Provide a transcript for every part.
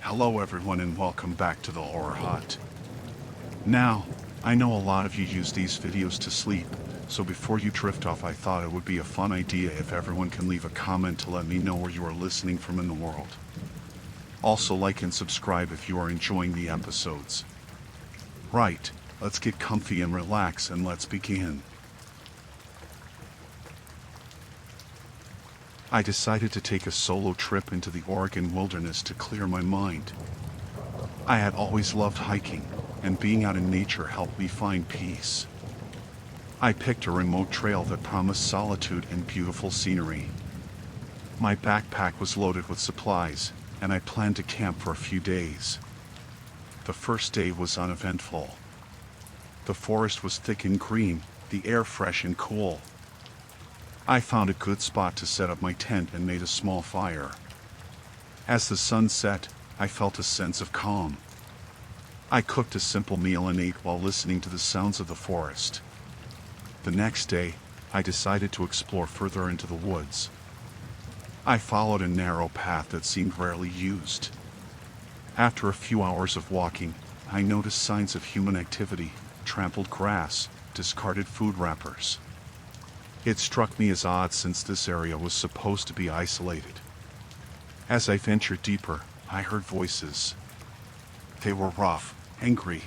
Hello everyone and welcome back to the Horror Hut. Now, I know a lot of you use these videos to sleep, so before you drift off I thought it would be a fun idea if everyone can leave a comment to let me know where you are listening from in the world. Also like and subscribe if you are enjoying the episodes. Right, let's get comfy and relax and let's begin. I decided to take a solo trip into the Oregon wilderness to clear my mind. I had always loved hiking, and being out in nature helped me find peace. I picked a remote trail that promised solitude and beautiful scenery. My backpack was loaded with supplies, and I planned to camp for a few days. The first day was uneventful. The forest was thick and green, the air fresh and cool. I found a good spot to set up my tent and made a small fire. As the sun set, I felt a sense of calm. I cooked a simple meal and ate while listening to the sounds of the forest. The next day, I decided to explore further into the woods. I followed a narrow path that seemed rarely used. After a few hours of walking, I noticed signs of human activity: trampled grass, discarded food wrappers. It struck me as odd since this area was supposed to be isolated. As I ventured deeper, I heard voices. They were rough, angry.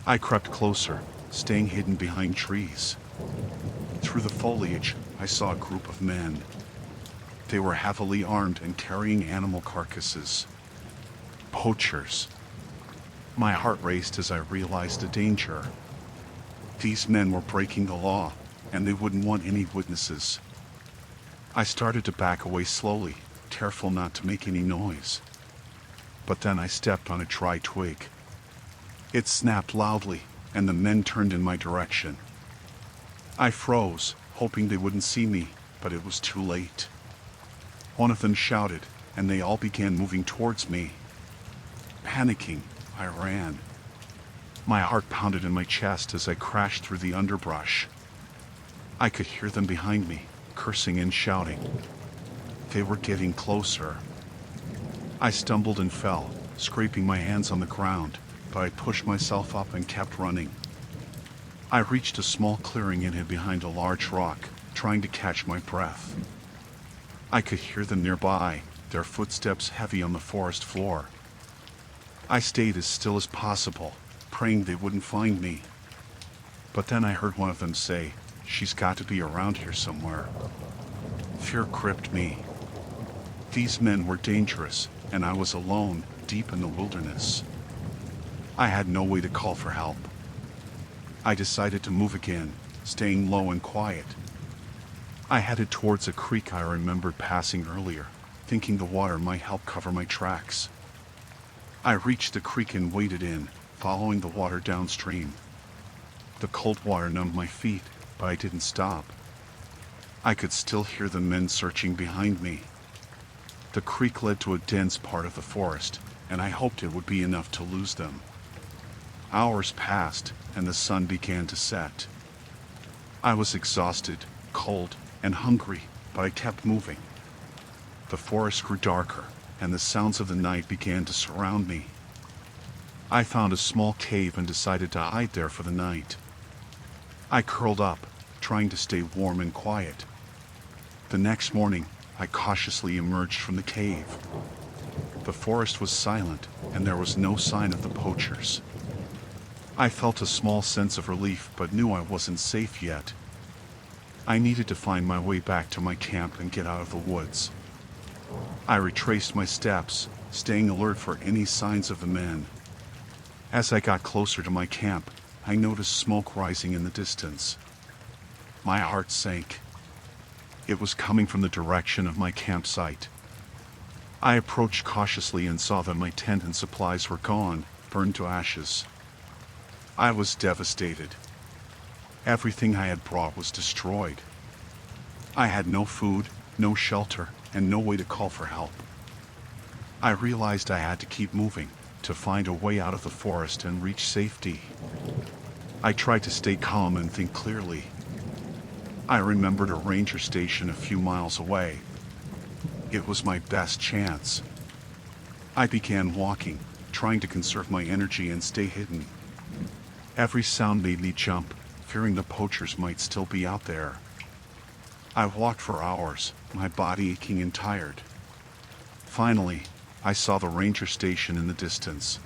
I crept closer, staying hidden behind trees. Through the foliage, I saw a group of men. They were heavily armed and carrying animal carcasses. Poachers. My heart raced as I realized the danger. These men were breaking the law, and they wouldn't want any witnesses. I started to back away slowly, careful not to make any noise. But then I stepped on a dry twig. It snapped loudly, and the men turned in my direction. I froze, hoping they wouldn't see me, but it was too late. One of them shouted, and they all began moving towards me. Panicking, I ran. My heart pounded in my chest as I crashed through the underbrush. I could hear them behind me, cursing and shouting. They were getting closer. I stumbled and fell, scraping my hands on the ground, but I pushed myself up and kept running. I reached a small clearing and hid behind a large rock, trying to catch my breath. I could hear them nearby, their footsteps heavy on the forest floor. I stayed as still as possible, praying they wouldn't find me. But then I heard one of them say, "She's got to be around here somewhere." Fear gripped me. These men were dangerous, and I was alone, deep in the wilderness. I had no way to call for help. I decided to move again, staying low and quiet. I headed towards a creek I remembered passing earlier, thinking the water might help cover my tracks. I reached the creek and waded in, following the water downstream. The cold water numbed my feet, but I didn't stop. I could still hear the men searching behind me. The creek led to a dense part of the forest, and I hoped it would be enough to lose them. Hours passed, and the sun began to set. I was exhausted, cold, and hungry, but I kept moving. The forest grew darker, and the sounds of the night began to surround me. I found a small cave and decided to hide there for the night. I curled up, trying to stay warm and quiet. The next morning, I cautiously emerged from the cave. The forest was silent, and there was no sign of the poachers. I felt a small sense of relief, but knew I wasn't safe yet. I needed to find my way back to my camp and get out of the woods. I retraced my steps, staying alert for any signs of the men. As I got closer to my camp, I noticed smoke rising in the distance. My heart sank. It was coming from the direction of my campsite. I approached cautiously and saw that my tent and supplies were gone, burned to ashes. I was devastated. Everything I had brought was destroyed. I had no food, no shelter, and no way to call for help. I realized I had to keep moving, to find a way out of the forest and reach safety. I tried to stay calm and think clearly. I remembered a ranger station a few miles away. It was my best chance. I began walking, trying to conserve my energy and stay hidden. Every sound made me jump, fearing the poachers might still be out there. I walked for hours, my body aching and tired. Finally, I saw the ranger station in the distance.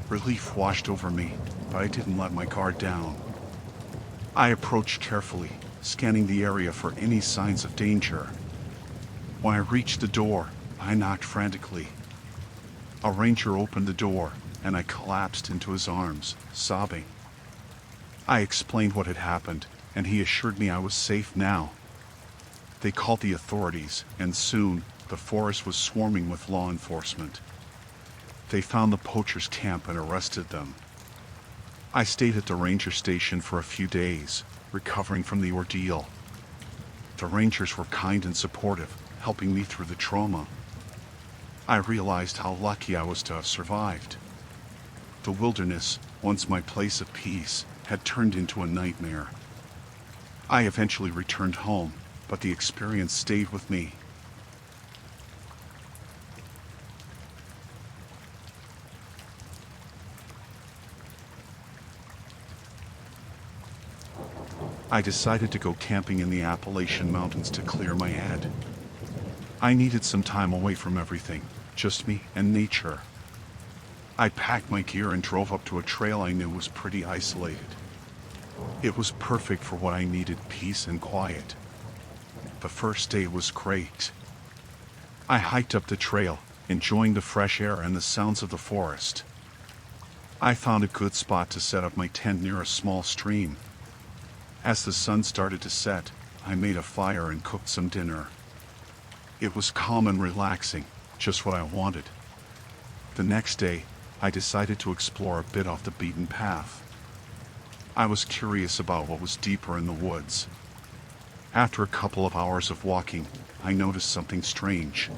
Relief washed over me, but I didn't let my guard down. I approached carefully, scanning the area for any signs of danger. When I reached the door, I knocked frantically. A ranger opened the door, and I collapsed into his arms, sobbing. I explained what had happened, and he assured me I was safe now. They called the authorities, and soon, the forest was swarming with law enforcement. They found the poachers' camp and arrested them. I stayed at the ranger station for a few days, recovering from the ordeal. The rangers were kind and supportive, helping me through the trauma. I realized how lucky I was to have survived. The wilderness, once my place of peace, had turned into a nightmare. I eventually returned home, but the experience stayed with me. I decided to go camping in the Appalachian Mountains to clear my head. I needed some time away from everything, just me and nature. I packed my gear and drove up to a trail I knew was pretty isolated. It was perfect for what I needed, peace and quiet. The first day was great. I hiked up the trail, enjoying the fresh air and the sounds of the forest. I found a good spot to set up my tent near a small stream. As the sun started to set, I made a fire and cooked some dinner. It was calm and relaxing, just what I wanted. The next day, I decided to explore a bit off the beaten path. I was curious about what was deeper in the woods. After a couple of hours of walking, I noticed something strange.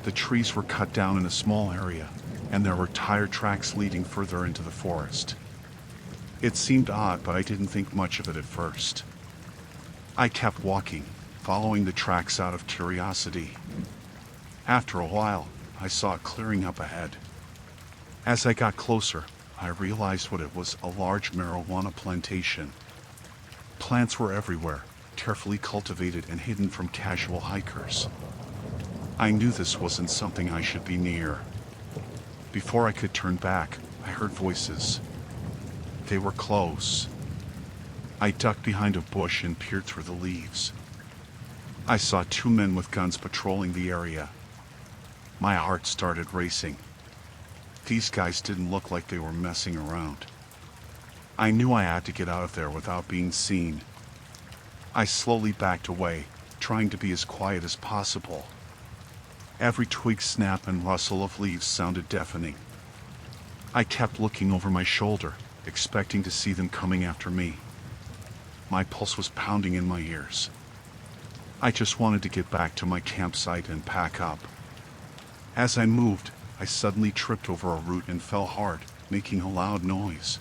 The trees were cut down in a small area, and there were tire tracks leading further into the forest. It seemed odd, but I didn't think much of it at first. I kept walking, following the tracks out of curiosity. After a while, I saw a clearing up ahead. As I got closer, I realized what it was: a large marijuana plantation. Plants were everywhere, carefully cultivated and hidden from casual hikers. I knew this wasn't something I should be near. Before I could turn back, I heard voices. They were close. I ducked behind a bush and peered through the leaves. I saw two men with guns patrolling the area. My heart started racing. These guys didn't look like they were messing around. I knew I had to get out of there without being seen. I slowly backed away, trying to be as quiet as possible. Every twig snap and rustle of leaves sounded deafening. I kept looking over my shoulder, expecting to see them coming after me. My pulse was pounding in my ears. I just wanted to get back to my campsite and pack up. As I moved, I suddenly tripped over a root and fell hard, making a loud noise.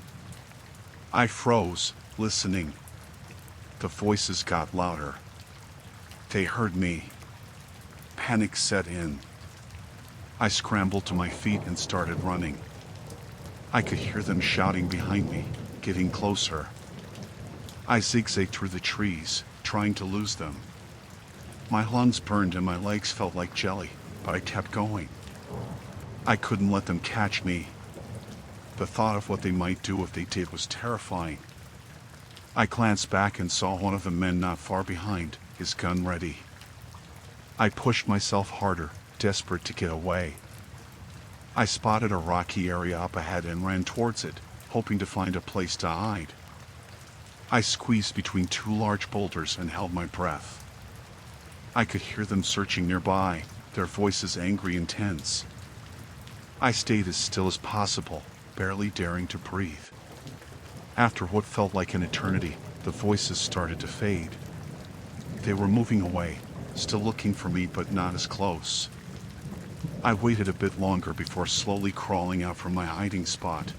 I froze, listening. The voices got louder. They heard me. Panic set in. I scrambled to my feet and started running. I could hear them shouting behind me, getting closer. I zigzagged through the trees, trying to lose them. My lungs burned and my legs felt like jelly, but I kept going. I couldn't let them catch me. The thought of what they might do if they did was terrifying. I glanced back and saw one of the men not far behind, his gun ready. I pushed myself harder, desperate to get away. I spotted a rocky area up ahead and ran towards it, hoping to find a place to hide. I squeezed between two large boulders and held my breath. I could hear them searching nearby, their voices angry and tense. I stayed as still as possible, barely daring to breathe. After what felt like an eternity, the voices started to fade. They were moving away, still looking for me but not as close. I waited a bit longer before slowly crawling out from my hiding spot.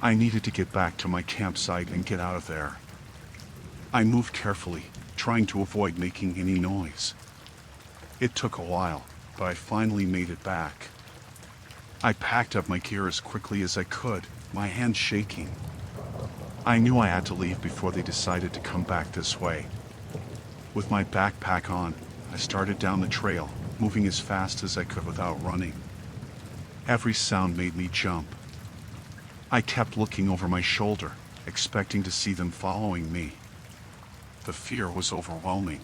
I needed to get back to my campsite and get out of there. I moved carefully, trying to avoid making any noise. It took a while, but I finally made it back. I packed up my gear as quickly as I could, my hands shaking. I knew I had to leave before they decided to come back this way. With my backpack on, I started down the trail, moving as fast as I could without running. Every sound made me jump. I kept looking over my shoulder, expecting to see them following me. The fear was overwhelming.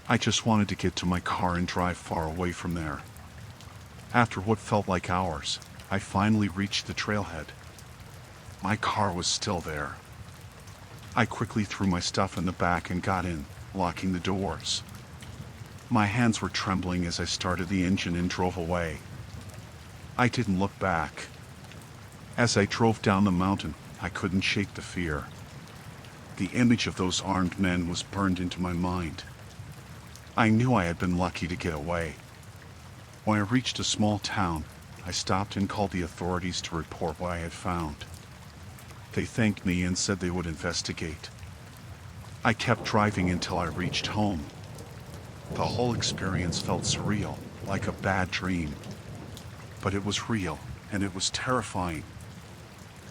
I just wanted to get to my car and drive far away from there. After what felt like hours, I finally reached the trailhead. My car was still there. I quickly threw my stuff in the back and got in, locking the doors. My hands were trembling as I started the engine and drove away. I didn't look back. As I drove down the mountain, I couldn't shake the fear. The image of those armed men was burned into my mind. I knew I had been lucky to get away. When I reached a small town, I stopped and called the authorities to report what I had found. They thanked me and said they would investigate. I kept driving until I reached home. The whole experience felt surreal, like a bad dream. But it was real, and it was terrifying.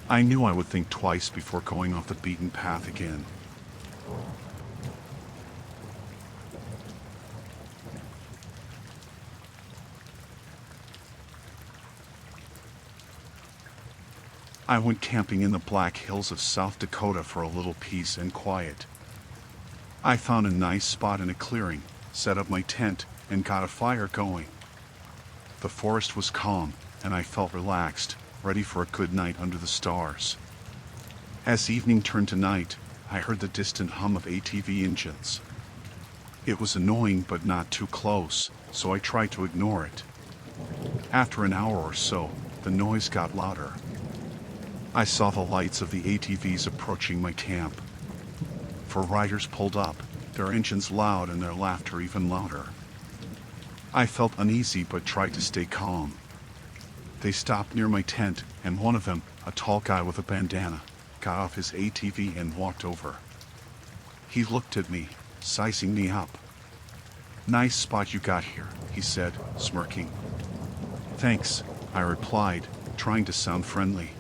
I knew I would think twice before going off the beaten path again. I went camping in the Black Hills of South Dakota for a little peace and quiet. I found a nice spot in a clearing, set up my tent, and got a fire going. The forest was calm, and I felt relaxed, ready for a good night under the stars. As evening turned to night, I heard the distant hum of ATV engines. It was annoying but not too close, so I tried to ignore it. After an hour or so, the noise got louder. I saw the lights of the ATVs approaching my camp. 4 riders pulled up, their engines loud and their laughter even louder. I felt uneasy but tried to stay calm. They stopped near my tent, and one of them, a tall guy with a bandana, got off his ATV and walked over. He looked at me, sizing me up. "Nice spot you got here," he said, smirking. "Thanks," I replied, trying to sound friendly.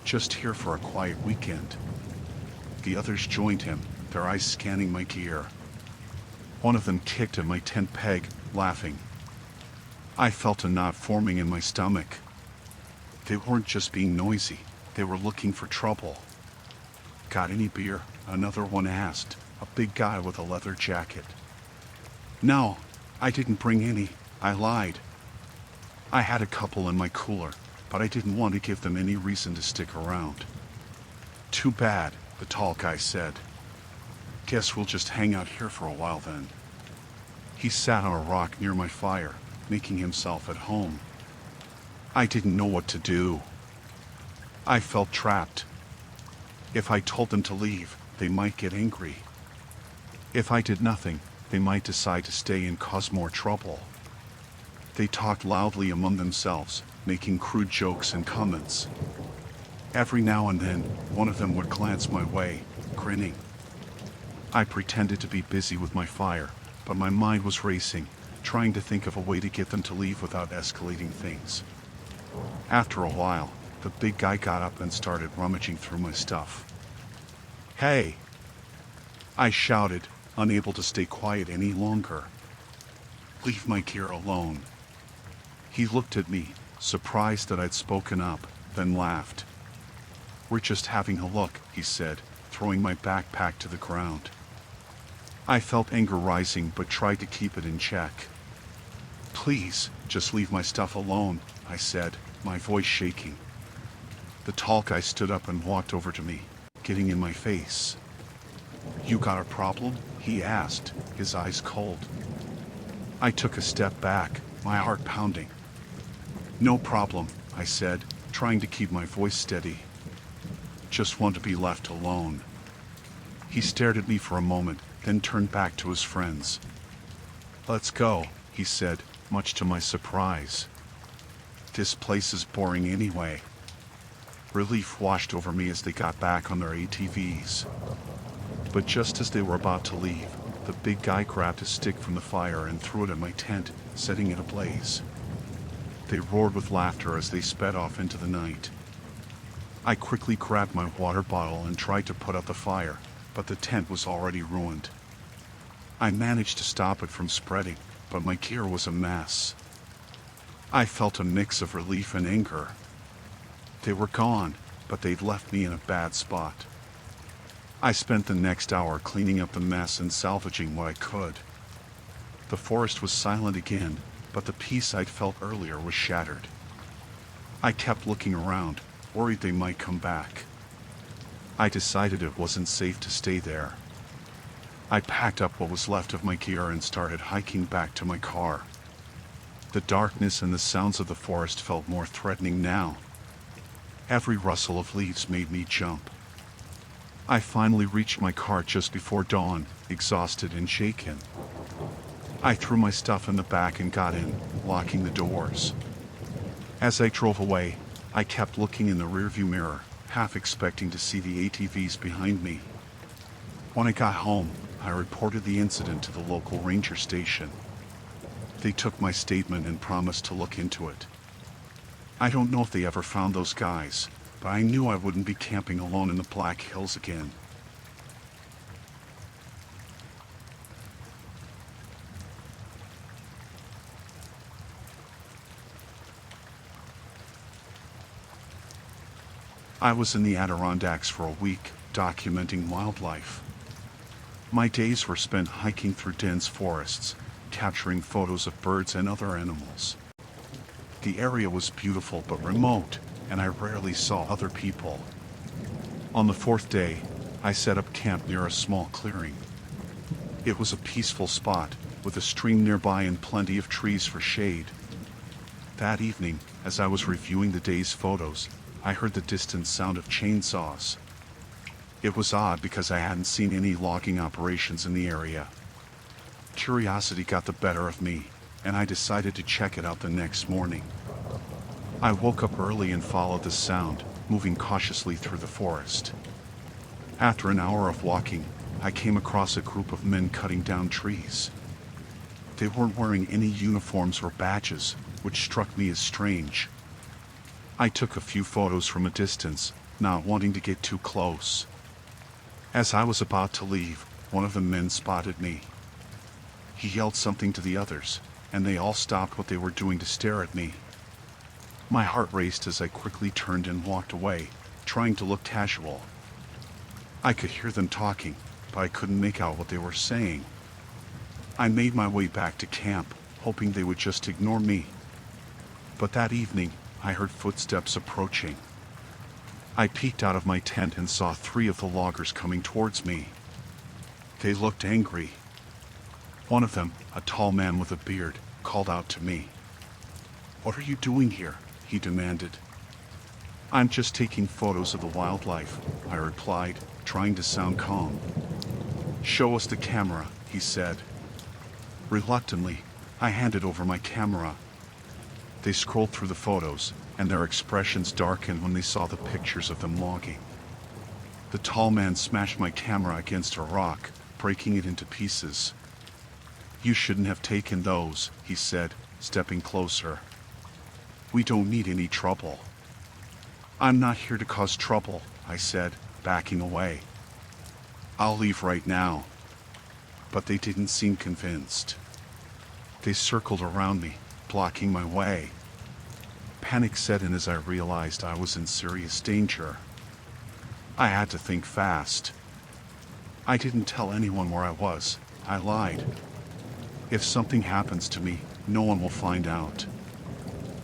"Just here for a quiet weekend." The others joined him, their eyes scanning my gear. One of them kicked at my tent peg, laughing. I felt a knot forming in my stomach. They weren't just being noisy, they were looking for trouble. "Got any beer?" another one asked, a big guy with a leather jacket. "No, I didn't bring any," I lied. I had a couple in my cooler, but I didn't want to give them any reason to stick around. "Too bad," the tall guy said. "Guess we'll just hang out here for a while then." He sat on a rock near my fire, making himself at home. I didn't know what to do. I felt trapped. If I told them to leave, they might get angry. If I did nothing, they might decide to stay and cause more trouble. They talked loudly among themselves, making crude jokes and comments. Every now and then, one of them would glance my way, grinning. I pretended to be busy with my fire, but my mind was racing, trying to think of a way to get them to leave without escalating things. After a while, the big guy got up and started rummaging through my stuff. "Hey!" I shouted, unable to stay quiet any longer. "Leave my gear alone." He looked at me, surprised that I'd spoken up, then laughed. "We're just having a look," he said, throwing my backpack to the ground. I felt anger rising but tried to keep it in check. "Please, just leave my stuff alone," I said, my voice shaking. The tall guy stood up and walked over to me, getting in my face. "You got a problem?" he asked, his eyes cold. I took a step back, my heart pounding. "No problem," I said, trying to keep my voice steady. "Just want to be left alone." He stared at me for a moment, then turned back to his friends. "Let's go," he said, much to my surprise. "This place is boring anyway." Relief washed over me as they got back on their ATVs. But just as they were about to leave, the big guy grabbed a stick from the fire and threw it at my tent, setting it ablaze. They roared with laughter as they sped off into the night. I quickly grabbed my water bottle and tried to put out the fire, but the tent was already ruined. I managed to stop it from spreading, but my gear was a mess. I felt a mix of relief and anger. They were gone, but they'd left me in a bad spot. I spent the next hour cleaning up the mess and salvaging what I could. The forest was silent again, but the peace I'd felt earlier was shattered. I kept looking around, worried they might come back. I decided it wasn't safe to stay there. I packed up what was left of my gear and started hiking back to my car. The darkness and the sounds of the forest felt more threatening now. Every rustle of leaves made me jump. I finally reached my car just before dawn, exhausted and shaken. I threw my stuff in the back and got in, locking the doors. As I drove away, I kept looking in the rearview mirror, half expecting to see the ATVs behind me. When I got home, I reported the incident to the local ranger station. They took my statement and promised to look into it. I don't know if they ever found those guys, but I knew I wouldn't be camping alone in the Black Hills again. I was in the Adirondacks for a week, documenting wildlife. My days were spent hiking through dense forests, capturing photos of birds and other animals. The area was beautiful but remote, and I rarely saw other people. On the fourth day, I set up camp near a small clearing. It was a peaceful spot, with a stream nearby and plenty of trees for shade. That evening, as I was reviewing the day's photos, I heard the distant sound of chainsaws. It was odd because I hadn't seen any logging operations in the area. Curiosity got the better of me, and I decided to check it out the next morning. I woke up early and followed the sound, moving cautiously through the forest. After an hour of walking, I came across a group of men cutting down trees. They weren't wearing any uniforms or badges, which struck me as strange. I took a few photos from a distance, not wanting to get too close. As I was about to leave, one of the men spotted me. He yelled something to the others, and they all stopped what they were doing to stare at me. My heart raced as I quickly turned and walked away, trying to look casual. I could hear them talking, but I couldn't make out what they were saying. I made my way back to camp, hoping they would just ignore me. But that evening, I heard footsteps approaching. I peeked out of my tent and saw 3 of the loggers coming towards me. They looked angry. One of them, a tall man with a beard, called out to me. "What are you doing here?" he demanded. "I'm just taking photos of the wildlife," I replied, trying to sound calm. "Show us the camera," he said. Reluctantly, I handed over my camera. They scrolled through the photos, and their expressions darkened when they saw the pictures of them logging. The tall man smashed my camera against a rock, breaking it into pieces. "You shouldn't have taken those," he said, stepping closer. "We don't need any trouble." "I'm not here to cause trouble," I said, backing away. "I'll leave right now." But they didn't seem convinced. They circled around me, blocking my way. Panic set in as I realized I was in serious danger. I had to think fast. I didn't tell anyone where I was. I lied. If something happens to me, no one will find out.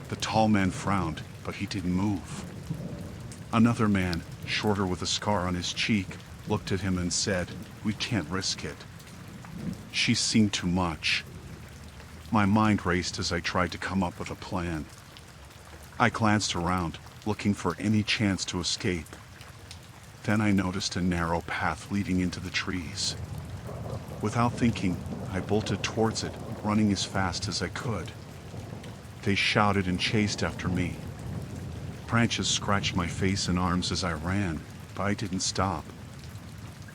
The tall man frowned, but he didn't move. Another man, shorter with a scar on his cheek, looked at him and said, "We can't risk it." She's seen too much. My mind raced as I tried to come up with a plan. I glanced around, looking for any chance to escape. Then I noticed a narrow path leading into the trees. Without thinking, I bolted towards it, running as fast as I could. They shouted and chased after me. Branches scratched my face and arms as I ran, but I didn't stop.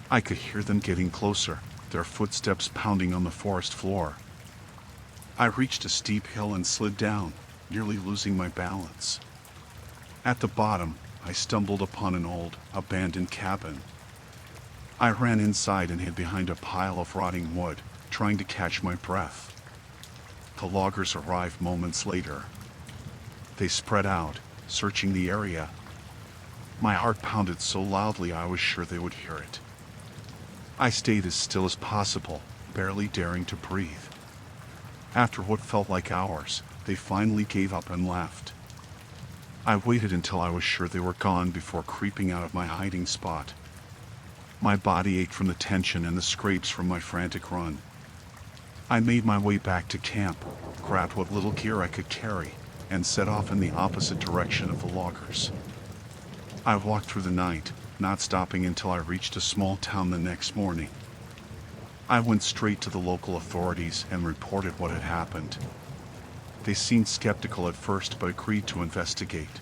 I could hear them getting closer, their footsteps pounding on the forest floor. I reached a steep hill and slid down, nearly losing my balance. At the bottom, I stumbled upon an old, abandoned cabin. I ran inside and hid behind a pile of rotting wood, trying to catch my breath. The loggers arrived moments later. They spread out, searching the area. My heart pounded so loudly I was sure they would hear it. I stayed as still as possible, barely daring to breathe. After what felt like hours, they finally gave up and left. I waited until I was sure they were gone before creeping out of my hiding spot. My body ached from the tension and the scrapes from my frantic run. I made my way back to camp, grabbed what little gear I could carry, and set off in the opposite direction of the loggers. I walked through the night, not stopping until I reached a small town the next morning. I went straight to the local authorities and reported what had happened. They seemed skeptical at first but agreed to investigate.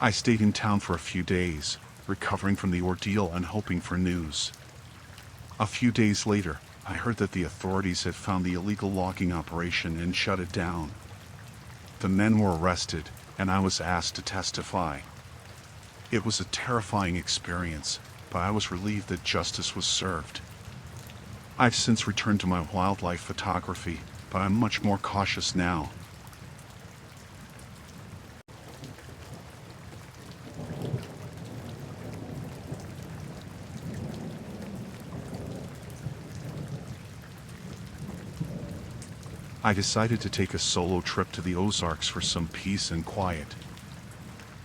I stayed in town for a few days, recovering from the ordeal and hoping for news. A few days later, I heard that the authorities had found the illegal logging operation and shut it down. The men were arrested, and I was asked to testify. It was a terrifying experience, but I was relieved that justice was served. I've since returned to my wildlife photography, but I'm much more cautious now. I decided to take a solo trip to the Ozarks for some peace and quiet.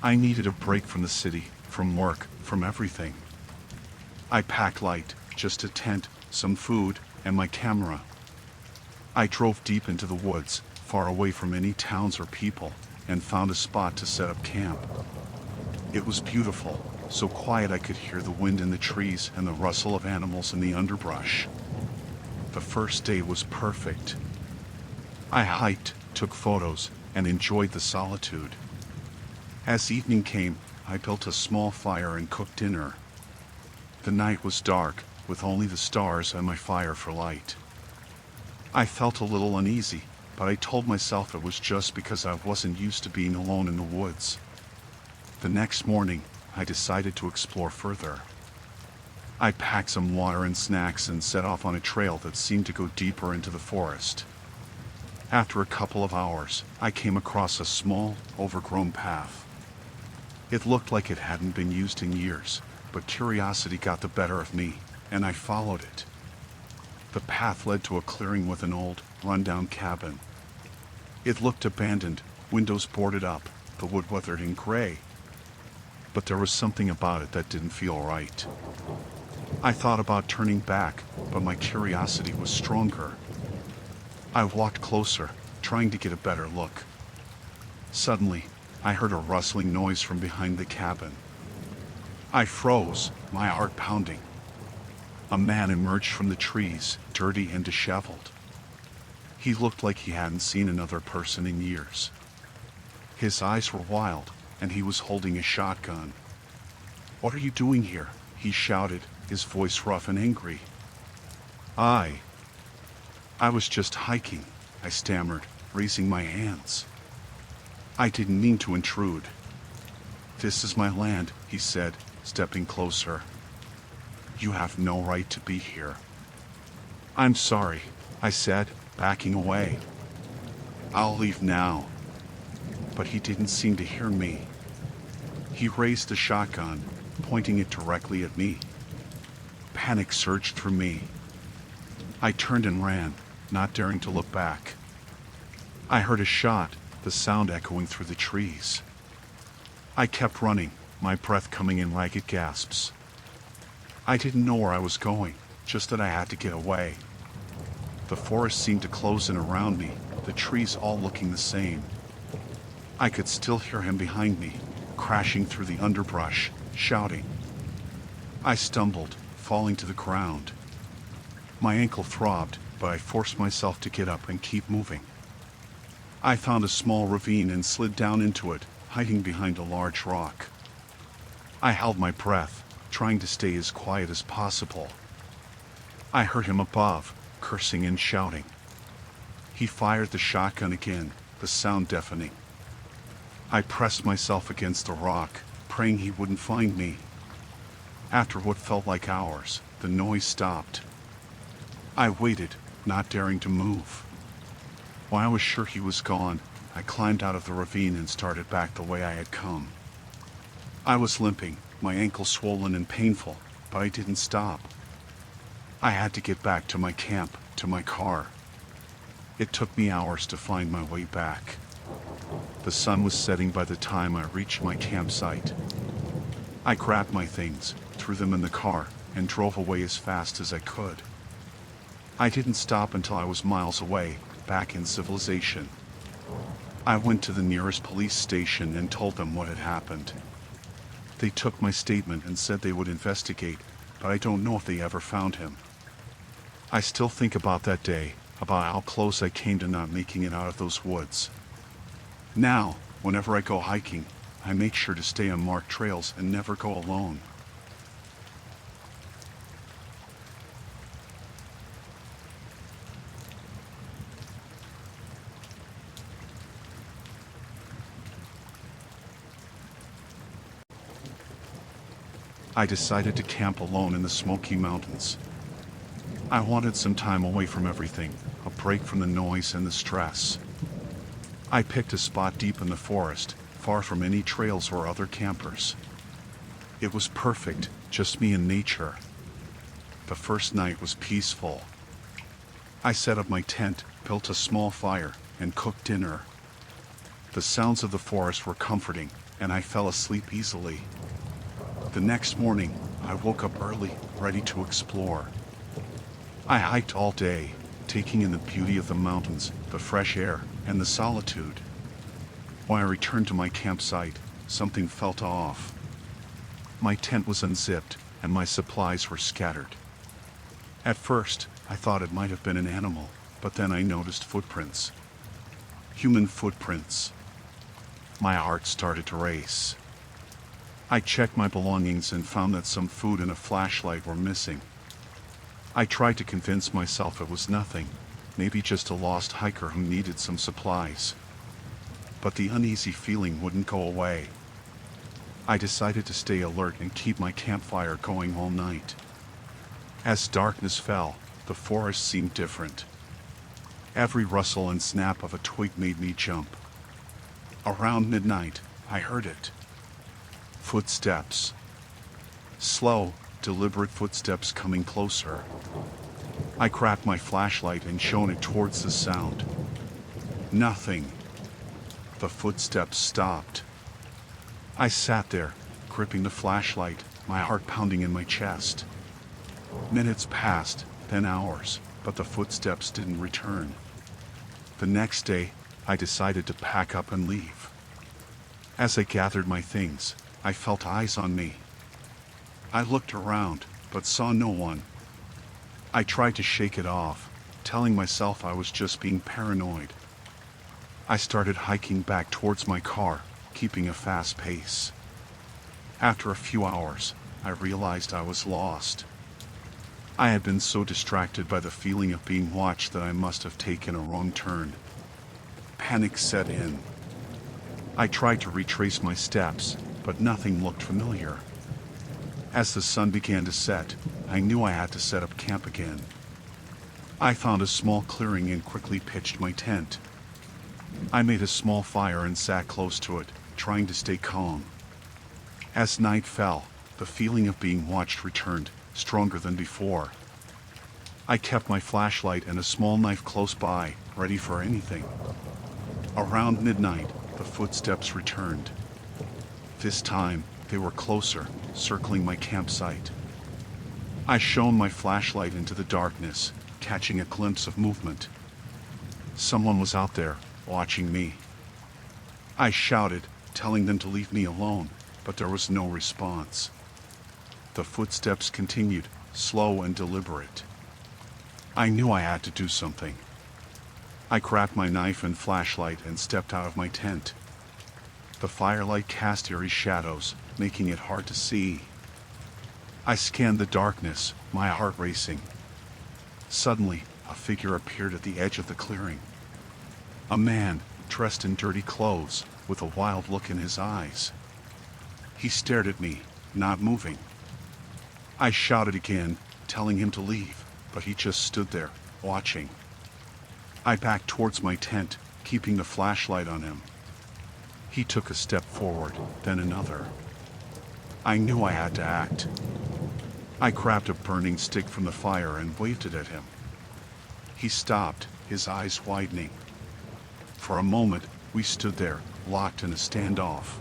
I needed a break from the city, from work, from everything. I packed light, just a tent, some food, and my camera. I drove deep into the woods, far away from any towns or people, and found a spot to set up camp. It was beautiful, so quiet I could hear the wind in the trees and the rustle of animals in the underbrush. The first day was perfect. I hiked, took photos, and enjoyed the solitude. As evening came, I built a small fire and cooked dinner. The night was dark, with only the stars and my fire for light. I felt a little uneasy, but I told myself it was just because I wasn't used to being alone in the woods. The next morning, I decided to explore further. I packed some water and snacks and set off on a trail that seemed to go deeper into the forest. After a couple of hours, I came across a small, overgrown path. It looked like it hadn't been used in years, but curiosity got the better of me, and I followed it. The path led to a clearing with an old, run-down cabin. It looked abandoned, windows boarded up, the wood weathered and gray. But there was something about it that didn't feel right. I thought about turning back, but my curiosity was stronger. I walked closer, trying to get a better look. Suddenly, I heard a rustling noise from behind the cabin. I froze, my heart pounding. A man emerged from the trees, dirty and disheveled. He looked like he hadn't seen another person in years. His eyes were wild, and he was holding a shotgun. "What are you doing here?" he shouted, his voice rough and angry. I was just hiking," I stammered, raising my hands. "I didn't mean to intrude." "This is my land," he said, stepping closer. "You have no right to be here." "I'm sorry," I said, backing away. "I'll leave now." But he didn't seem to hear me. He raised the shotgun, pointing it directly at me. Panic surged through me. I turned and ran, not daring to look back. I heard a shot, the sound echoing through the trees. I kept running, my breath coming in ragged gasps. I didn't know where I was going, just that I had to get away. The forest seemed to close in around me, the trees all looking the same. I could still hear him behind me, crashing through the underbrush, shouting. I stumbled, falling to the ground. My ankle throbbed, but I forced myself to get up and keep moving. I found a small ravine and slid down into it, hiding behind a large rock. I held my breath, trying to stay as quiet as possible. I heard him above, cursing and shouting. He fired the shotgun again, the sound deafening. I pressed myself against the rock, praying he wouldn't find me. After what felt like hours, the noise stopped. I waited, not daring to move. When I was sure he was gone, I climbed out of the ravine and started back the way I had come. I was limping, my ankle swollen and painful, but I didn't stop. I had to get back to my camp, to my car. It took me hours to find my way back. The sun was setting by the time I reached my campsite. I grabbed my things, threw them in the car, and drove away as fast as I could. I didn't stop until I was miles away, back in civilization. I went to the nearest police station and told them what had happened. They took my statement and said they would investigate, but I don't know if they ever found him. I still think about that day, about how close I came to not making it out of those woods. Now, whenever I go hiking, I make sure to stay on marked trails and never go alone. I decided to camp alone in the Smoky Mountains. I wanted some time away from everything, a break from the noise and the stress. I picked a spot deep in the forest, far from any trails or other campers. It was perfect, just me and nature. The first night was peaceful. I set up my tent, built a small fire, and cooked dinner. The sounds of the forest were comforting, and I fell asleep easily. The next morning, I woke up early, ready to explore. I hiked all day, taking in the beauty of the mountains, the fresh air, and the solitude. When I returned to my campsite, something felt off. My tent was unzipped, and my supplies were scattered. At first, I thought it might have been an animal, but then I noticed footprints. Human footprints. My heart started to race. I checked my belongings and found that some food and a flashlight were missing. I tried to convince myself it was nothing, maybe just a lost hiker who needed some supplies. But the uneasy feeling wouldn't go away. I decided to stay alert and keep my campfire going all night. As darkness fell, the forest seemed different. Every rustle and snap of a twig made me jump. Around midnight, I heard it. Footsteps. Slow, deliberate footsteps coming closer. I cracked my flashlight and shone it towards the sound. Nothing. The footsteps stopped. I sat there, gripping the flashlight, my heart pounding in my chest. Minutes passed, then hours, but the footsteps didn't return. The next day, I decided to pack up and leave. As I gathered my things, I felt eyes on me. I looked around, but saw no one. I tried to shake it off, telling myself I was just being paranoid. I started hiking back towards my car, keeping a fast pace. After a few hours, I realized I was lost. I had been so distracted by the feeling of being watched that I must have taken a wrong turn. Panic set in. I tried to retrace my steps, but nothing looked familiar. As the sun began to set, I knew I had to set up camp again. I found a small clearing and quickly pitched my tent. I made a small fire and sat close to it, trying to stay calm. As night fell, the feeling of being watched returned, stronger than before. I kept my flashlight and a small knife close by, ready for anything. Around midnight, the footsteps returned. This time, they were closer, circling my campsite. I shone my flashlight into the darkness, catching a glimpse of movement. Someone was out there, watching me. I shouted, telling them to leave me alone, but there was no response. The footsteps continued, slow and deliberate. I knew I had to do something. I grabbed my knife and flashlight and stepped out of my tent. The firelight cast eerie shadows, making it hard to see. I scanned the darkness, my heart racing. Suddenly, a figure appeared at the edge of the clearing. A man, dressed in dirty clothes, with a wild look in his eyes. He stared at me, not moving. I shouted again, telling him to leave, but he just stood there, watching. I backed towards my tent, keeping the flashlight on him. He took a step forward, then another. I knew I had to act. I grabbed a burning stick from the fire and waved it at him. He stopped, his eyes widening. For a moment, we stood there, locked in a standoff.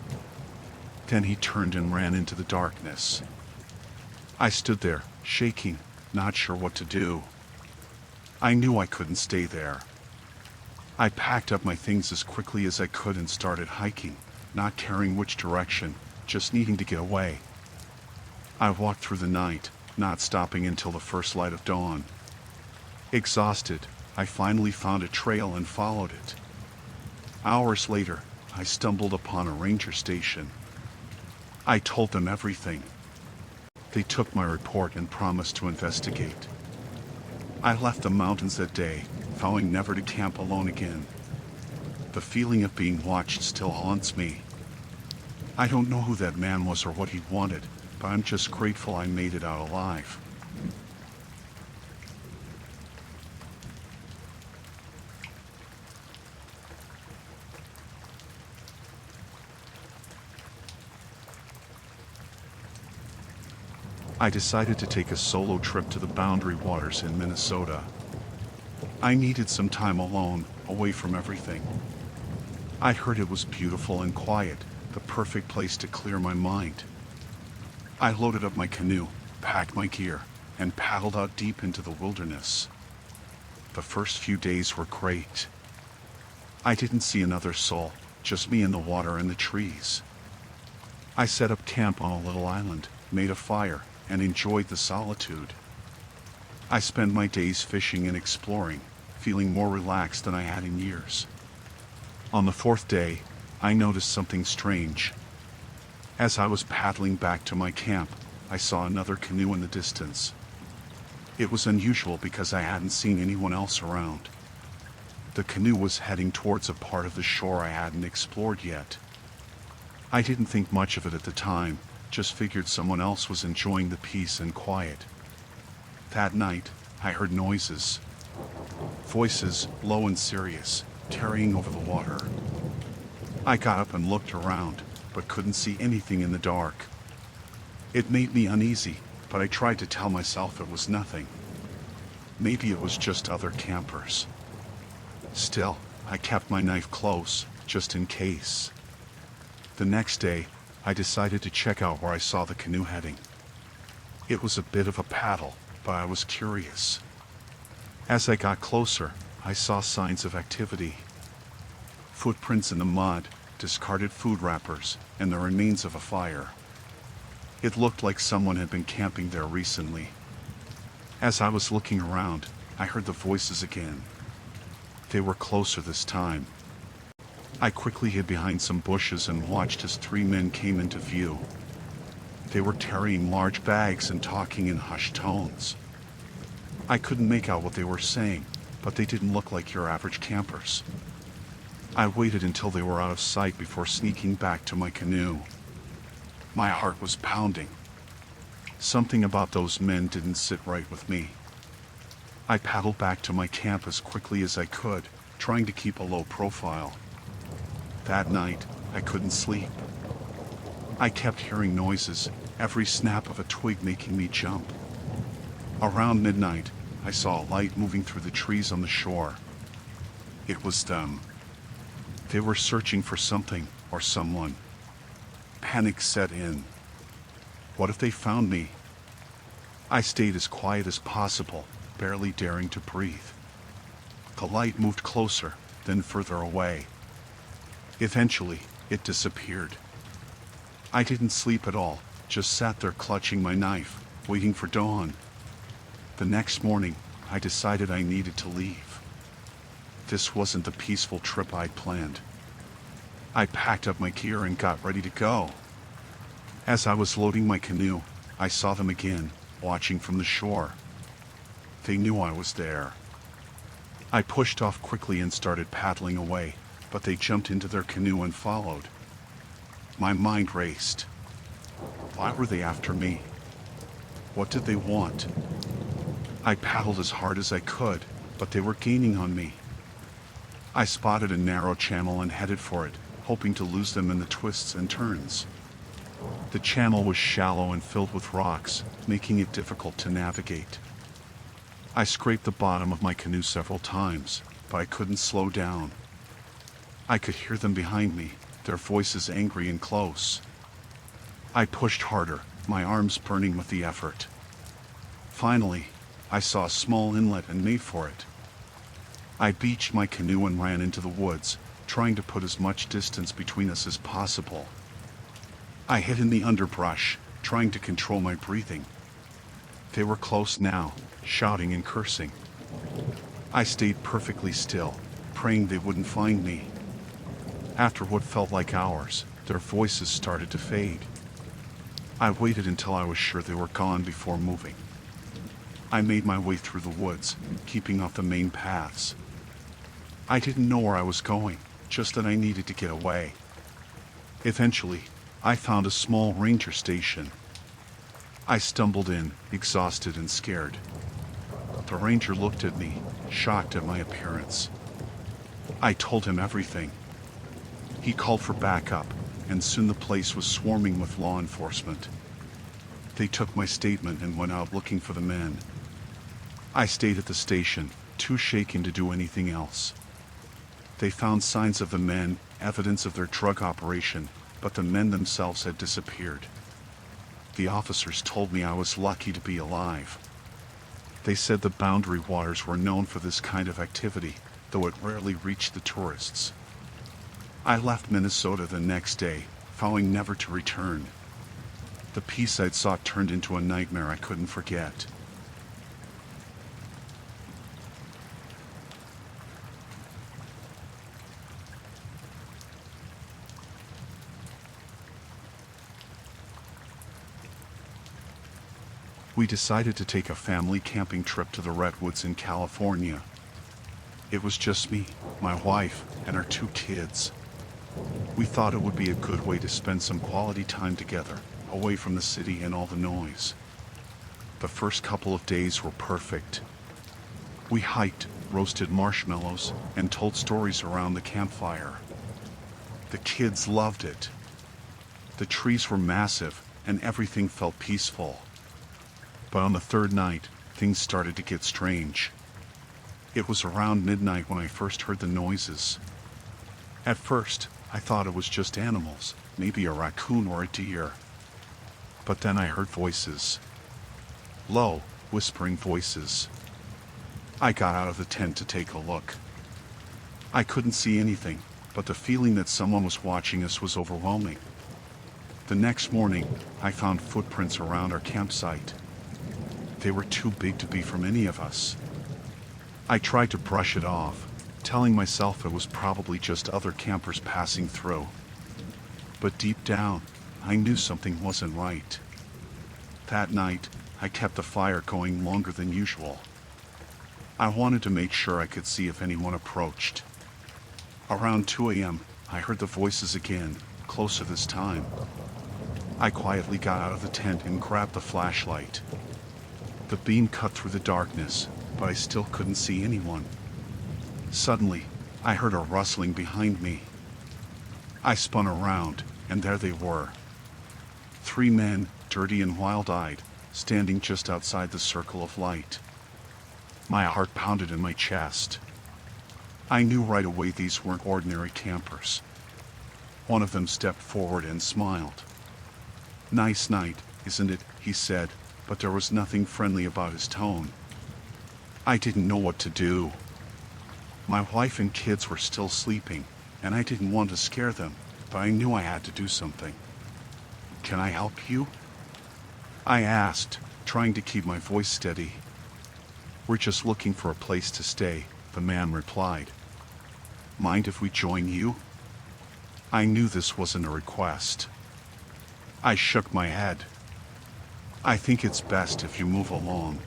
Then he turned and ran into the darkness. I stood there, shaking, not sure what to do. I knew I couldn't stay there. I packed up my things as quickly as I could and started hiking, not caring which direction, just needing to get away. I walked through the night, not stopping until the first light of dawn. Exhausted, I finally found a trail and followed it. Hours later, I stumbled upon a ranger station. I told them everything. They took my report and promised to investigate. I left the mountains that day, vowing never to camp alone again. The feeling of being watched still haunts me. I don't know who that man was or what he wanted, but I'm just grateful I made it out alive. I decided to take a solo trip to the Boundary Waters in Minnesota. I needed some time alone, away from everything. I heard it was beautiful and quiet, the perfect place to clear my mind. I loaded up my canoe, packed my gear, and paddled out deep into the wilderness. The first few days were great. I didn't see another soul, just me in the water and the trees. I set up camp on a little island, made a fire, and enjoyed the solitude. I spent my days fishing and exploring, feeling more relaxed than I had in years. On the fourth day, I noticed something strange. As I was paddling back to my camp, I saw another canoe in the distance. It was unusual because I hadn't seen anyone else around. The canoe was heading towards a part of the shore I hadn't explored yet. I didn't think much of it at the time, just figured someone else was enjoying the peace and quiet. That night, I heard noises. Voices, low and serious, tarrying over the water. I got up and looked around, but couldn't see anything in the dark. It made me uneasy, but I tried to tell myself it was nothing. Maybe it was just other campers. Still, I kept my knife close, just in case. The next day, I decided to check out where I saw the canoe heading. It was a bit of a paddle, but I was curious. As I got closer, I saw signs of activity. Footprints in the mud, discarded food wrappers, and the remains of a fire. It looked like someone had been camping there recently. As I was looking around, I heard the voices again. They were closer this time. I quickly hid behind some bushes and watched as 3 men came into view. They were carrying large bags and talking in hushed tones. I couldn't make out what they were saying, but they didn't look like your average campers. I waited until they were out of sight before sneaking back to my canoe. My heart was pounding. Something about those men didn't sit right with me. I paddled back to my camp as quickly as I could, trying to keep a low profile. That night, I couldn't sleep. I kept hearing noises, every snap of a twig making me jump. Around midnight, I saw a light moving through the trees on the shore. It was them. They were searching for something or someone. Panic set in. What if they found me? I stayed as quiet as possible, barely daring to breathe. The light moved closer, then further away. Eventually, it disappeared. I didn't sleep at all, just sat there clutching my knife, waiting for dawn. The next morning, I decided I needed to leave. This wasn't the peaceful trip I'd planned. I packed up my gear and got ready to go. As I was loading my canoe, I saw them again, watching from the shore. They knew I was there. I pushed off quickly and started paddling away, but they jumped into their canoe and followed. My mind raced. Why were they after me? What did they want? I paddled as hard as I could, but they were gaining on me. I spotted a narrow channel and headed for it, hoping to lose them in the twists and turns. The channel was shallow and filled with rocks, making it difficult to navigate. I scraped the bottom of my canoe several times, but I couldn't slow down. I could hear them behind me, their voices angry and close. I pushed harder, my arms burning with the effort. Finally, I saw a small inlet and made for it. I beached my canoe and ran into the woods, trying to put as much distance between us as possible. I hid in the underbrush, trying to control my breathing. They were close now, shouting and cursing. I stayed perfectly still, praying they wouldn't find me. After what felt like hours, their voices started to fade. I waited until I was sure they were gone before moving. I made my way through the woods, keeping off the main paths. I didn't know where I was going, just that I needed to get away. Eventually, I found a small ranger station. I stumbled in, exhausted and scared. The ranger looked at me, shocked at my appearance. I told him everything. He called for backup, and soon the place was swarming with law enforcement. They took my statement and went out looking for the men. I stayed at the station, too shaken to do anything else. They found signs of the men, evidence of their drug operation, but the men themselves had disappeared. The officers told me I was lucky to be alive. They said the Boundary Waters were known for this kind of activity, though it rarely reached the tourists. I left Minnesota the next day, vowing never to return. The peace I'd sought turned into a nightmare I couldn't forget. We decided to take a family camping trip to the Redwoods in California. It was just me, my wife, and our 2 kids. We thought it would be a good way to spend some quality time together, away from the city and all the noise. The first couple of days were perfect. We hiked, roasted marshmallows, and told stories around the campfire. The kids loved it. The trees were massive, and everything felt peaceful. But on the 3rd night, things started to get strange. It was around midnight when I first heard the noises. At first, I thought it was just animals, maybe a raccoon or a deer. But then I heard voices. Low, whispering voices. I got out of the tent to take a look. I couldn't see anything, but the feeling that someone was watching us was overwhelming. The next morning, I found footprints around our campsite. They were too big to be from any of us. I tried to brush it off, telling myself it was probably just other campers passing through. But deep down, I knew something wasn't right. That night, I kept the fire going longer than usual. I wanted to make sure I could see if anyone approached. Around 2 a.m., I heard the voices again, closer this time. I quietly got out of the tent and grabbed the flashlight. The beam cut through the darkness, but I still couldn't see anyone. Suddenly, I heard a rustling behind me. I spun around, and there they were. 3 men, dirty and wild-eyed, standing just outside the circle of light. My heart pounded in my chest. I knew right away these weren't ordinary campers. One of them stepped forward and smiled. "Nice night, isn't it?" he said, but there was nothing friendly about his tone. I didn't know what to do. My wife and kids were still sleeping, and I didn't want to scare them, but I knew I had to do something. "Can I help you?" I asked, trying to keep my voice steady. "We're just looking for a place to stay," the man replied. "Mind if we join you?" I knew this wasn't a request. I shook my head. "I think it's best if you move along.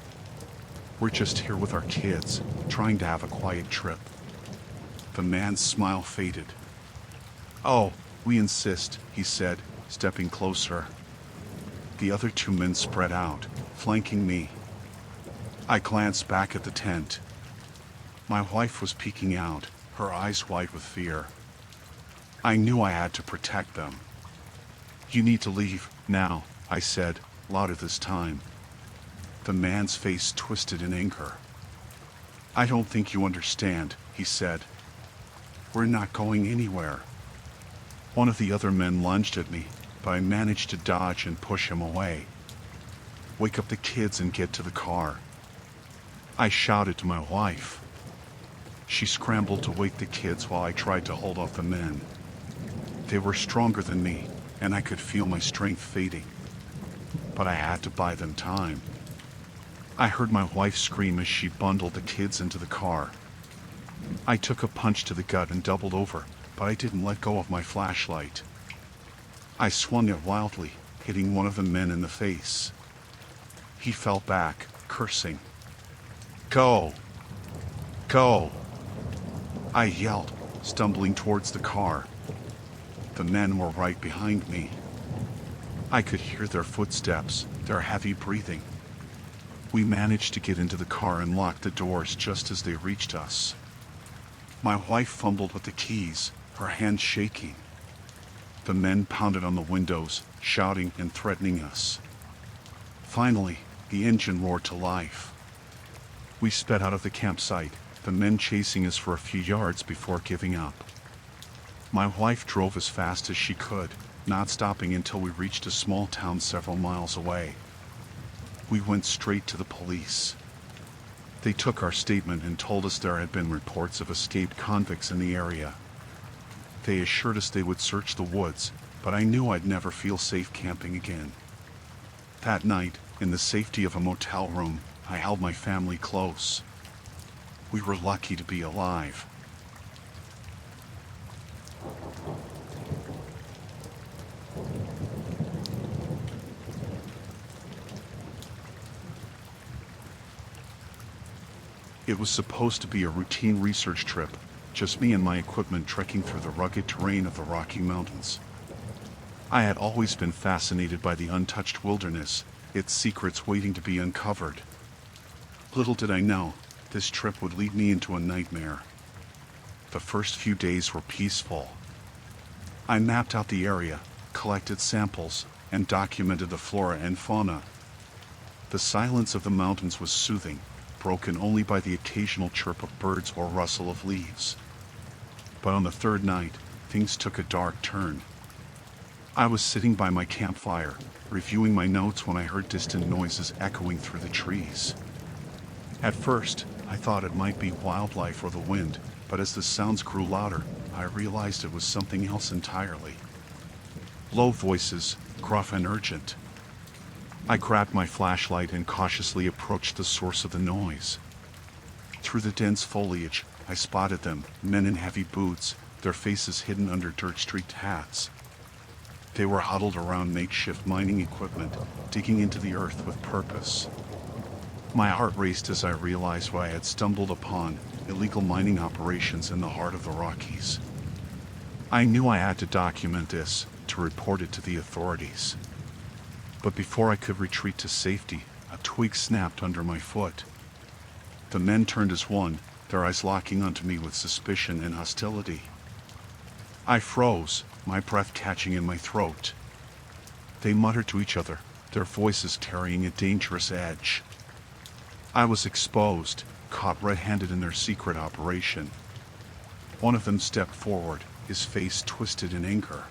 We're just here with our kids, trying to have a quiet trip." The man's smile faded. "Oh, we insist," he said, stepping closer. The other two men spread out, flanking me. I glanced back at the tent. My wife was peeking out, her eyes wide with fear. I knew I had to protect them. "You need to leave, now," I said, louder this time. The man's face twisted in anger. "I don't think you understand," he said. "We're not going anywhere." One of the other men lunged at me, but I managed to dodge and push him away. "Wake up the kids and get to the car," I shouted to my wife. She scrambled to wake the kids while I tried to hold off the men. They were stronger than me, and I could feel my strength fading. But I had to buy them time. I heard my wife scream as she bundled the kids into the car. I took a punch to the gut and doubled over, but I didn't let go of my flashlight. I swung it wildly, hitting one of the men in the face. He fell back, cursing. "Go! Go!" I yelled, stumbling towards the car. The men were right behind me. I could hear their footsteps, their heavy breathing. We managed to get into the car and lock the doors just as they reached us. My wife fumbled with the keys, her hands shaking. The men pounded on the windows, shouting and threatening us. Finally, the engine roared to life. We sped out of the campsite, the men chasing us for a few yards before giving up. My wife drove as fast as she could, not stopping until we reached a small town several miles away. We went straight to the police. They took our statement and told us there had been reports of escaped convicts in the area. They assured us they would search the woods, but I knew I'd never feel safe camping again. That night, in the safety of a motel room, I held my family close. We were lucky to be alive. It was supposed to be a routine research trip, just me and my equipment trekking through the rugged terrain of the Rocky Mountains. I had always been fascinated by the untouched wilderness, its secrets waiting to be uncovered. Little did I know, this trip would lead me into a nightmare. The first few days were peaceful. I mapped out the area, collected samples, and documented the flora and fauna. The silence of the mountains was soothing, broken only by the occasional chirp of birds or rustle of leaves. But on the third night, things took a dark turn. I was sitting by my campfire, reviewing my notes when I heard distant noises echoing through the trees. At first, I thought it might be wildlife or the wind, but as the sounds grew louder, I realized it was something else entirely. Low voices, gruff and urgent. I grabbed my flashlight and cautiously approached the source of the noise. Through the dense foliage, I spotted them, men in heavy boots, their faces hidden under dirt-streaked hats. They were huddled around makeshift mining equipment, digging into the earth with purpose. My heart raced as I realized what I had stumbled upon, illegal mining operations in the heart of the Rockies. I knew I had to document this, to report it to the authorities. But before I could retreat to safety, a twig snapped under my foot. The men turned as one, their eyes locking onto me with suspicion and hostility. I froze, my breath catching in my throat. They muttered to each other, their voices carrying a dangerous edge. I was exposed, caught red-handed in their secret operation. One of them stepped forward, his face twisted in anger.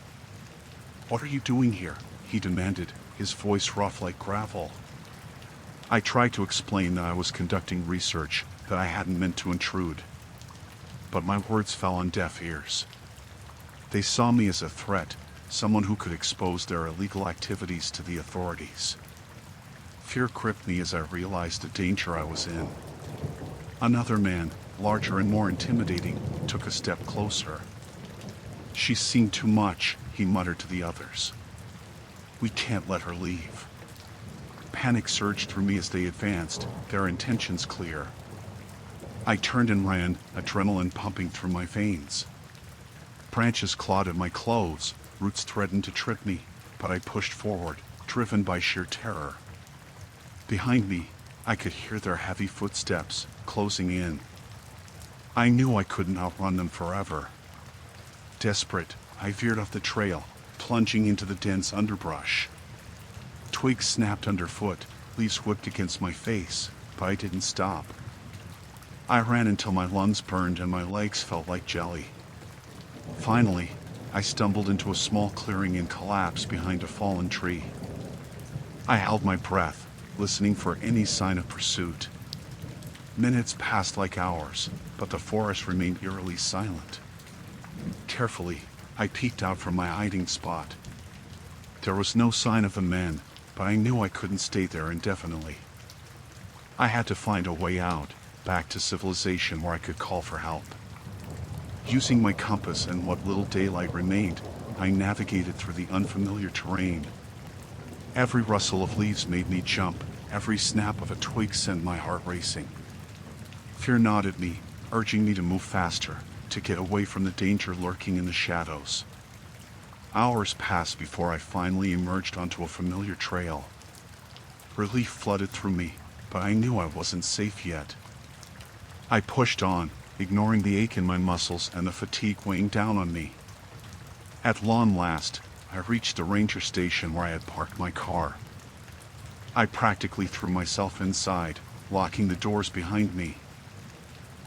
"What are you doing here?" he demanded, his voice rough like gravel. I tried to explain that I was conducting research, that I hadn't meant to intrude. But my words fell on deaf ears. They saw me as a threat, someone who could expose their illegal activities to the authorities. Fear gripped me as I realized the danger I was in. Another man, larger and more intimidating, took a step closer. "She's seen too much," he muttered to the others. "We can't let her leave." Panic surged through me as they advanced, their intentions clear. I turned and ran, adrenaline pumping through my veins. Branches clawed at my clothes, roots threatened to trip me, but I pushed forward, driven by sheer terror. Behind me, I could hear their heavy footsteps, closing in. I knew I couldn't outrun them forever. Desperate, I veered off the trail, plunging into the dense underbrush. Twigs snapped underfoot, leaves whipped against my face, but I didn't stop. I ran until my lungs burned and my legs felt like jelly. Finally, I stumbled into a small clearing and collapsed behind a fallen tree. I held my breath, listening for any sign of pursuit. Minutes passed like hours, but the forest remained eerily silent. Carefully, I peeked out from my hiding spot. There was no sign of the men, but I knew I couldn't stay there indefinitely. I had to find a way out, back to civilization where I could call for help. Using my compass and what little daylight remained, I navigated through the unfamiliar terrain. Every rustle of leaves made me jump, every snap of a twig sent my heart racing. Fear gnawed at me, urging me to move faster, to get away from the danger lurking in the shadows. Hours passed before I finally emerged onto a familiar trail. Relief flooded through me, but I knew I wasn't safe yet. I pushed on, ignoring the ache in my muscles and the fatigue weighing down on me. At long last, I reached the ranger station where I had parked my car. I practically threw myself inside, locking the doors behind me.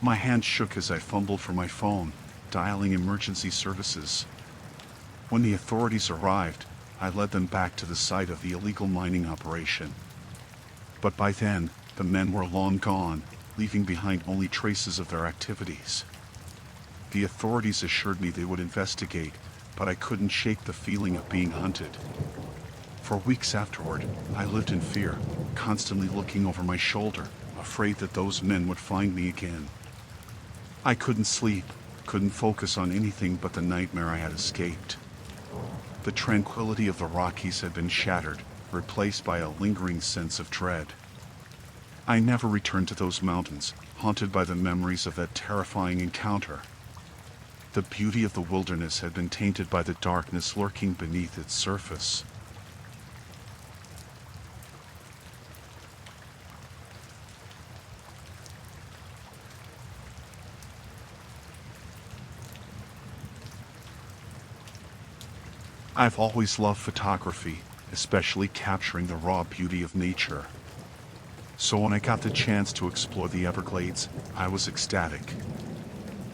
My hand shook as I fumbled for my phone, dialing emergency services. When the authorities arrived, I led them back to the site of the illegal mining operation. But by then, the men were long gone, leaving behind only traces of their activities. The authorities assured me they would investigate, but I couldn't shake the feeling of being hunted. For weeks afterward, I lived in fear, constantly looking over my shoulder, afraid that those men would find me again. I couldn't sleep, couldn't focus on anything but the nightmare I had escaped. The tranquility of the Rockies had been shattered, replaced by a lingering sense of dread. I never returned to those mountains, haunted by the memories of that terrifying encounter. The beauty of the wilderness had been tainted by the darkness lurking beneath its surface. I've always loved photography, especially capturing the raw beauty of nature. So when I got the chance to explore the Everglades, I was ecstatic.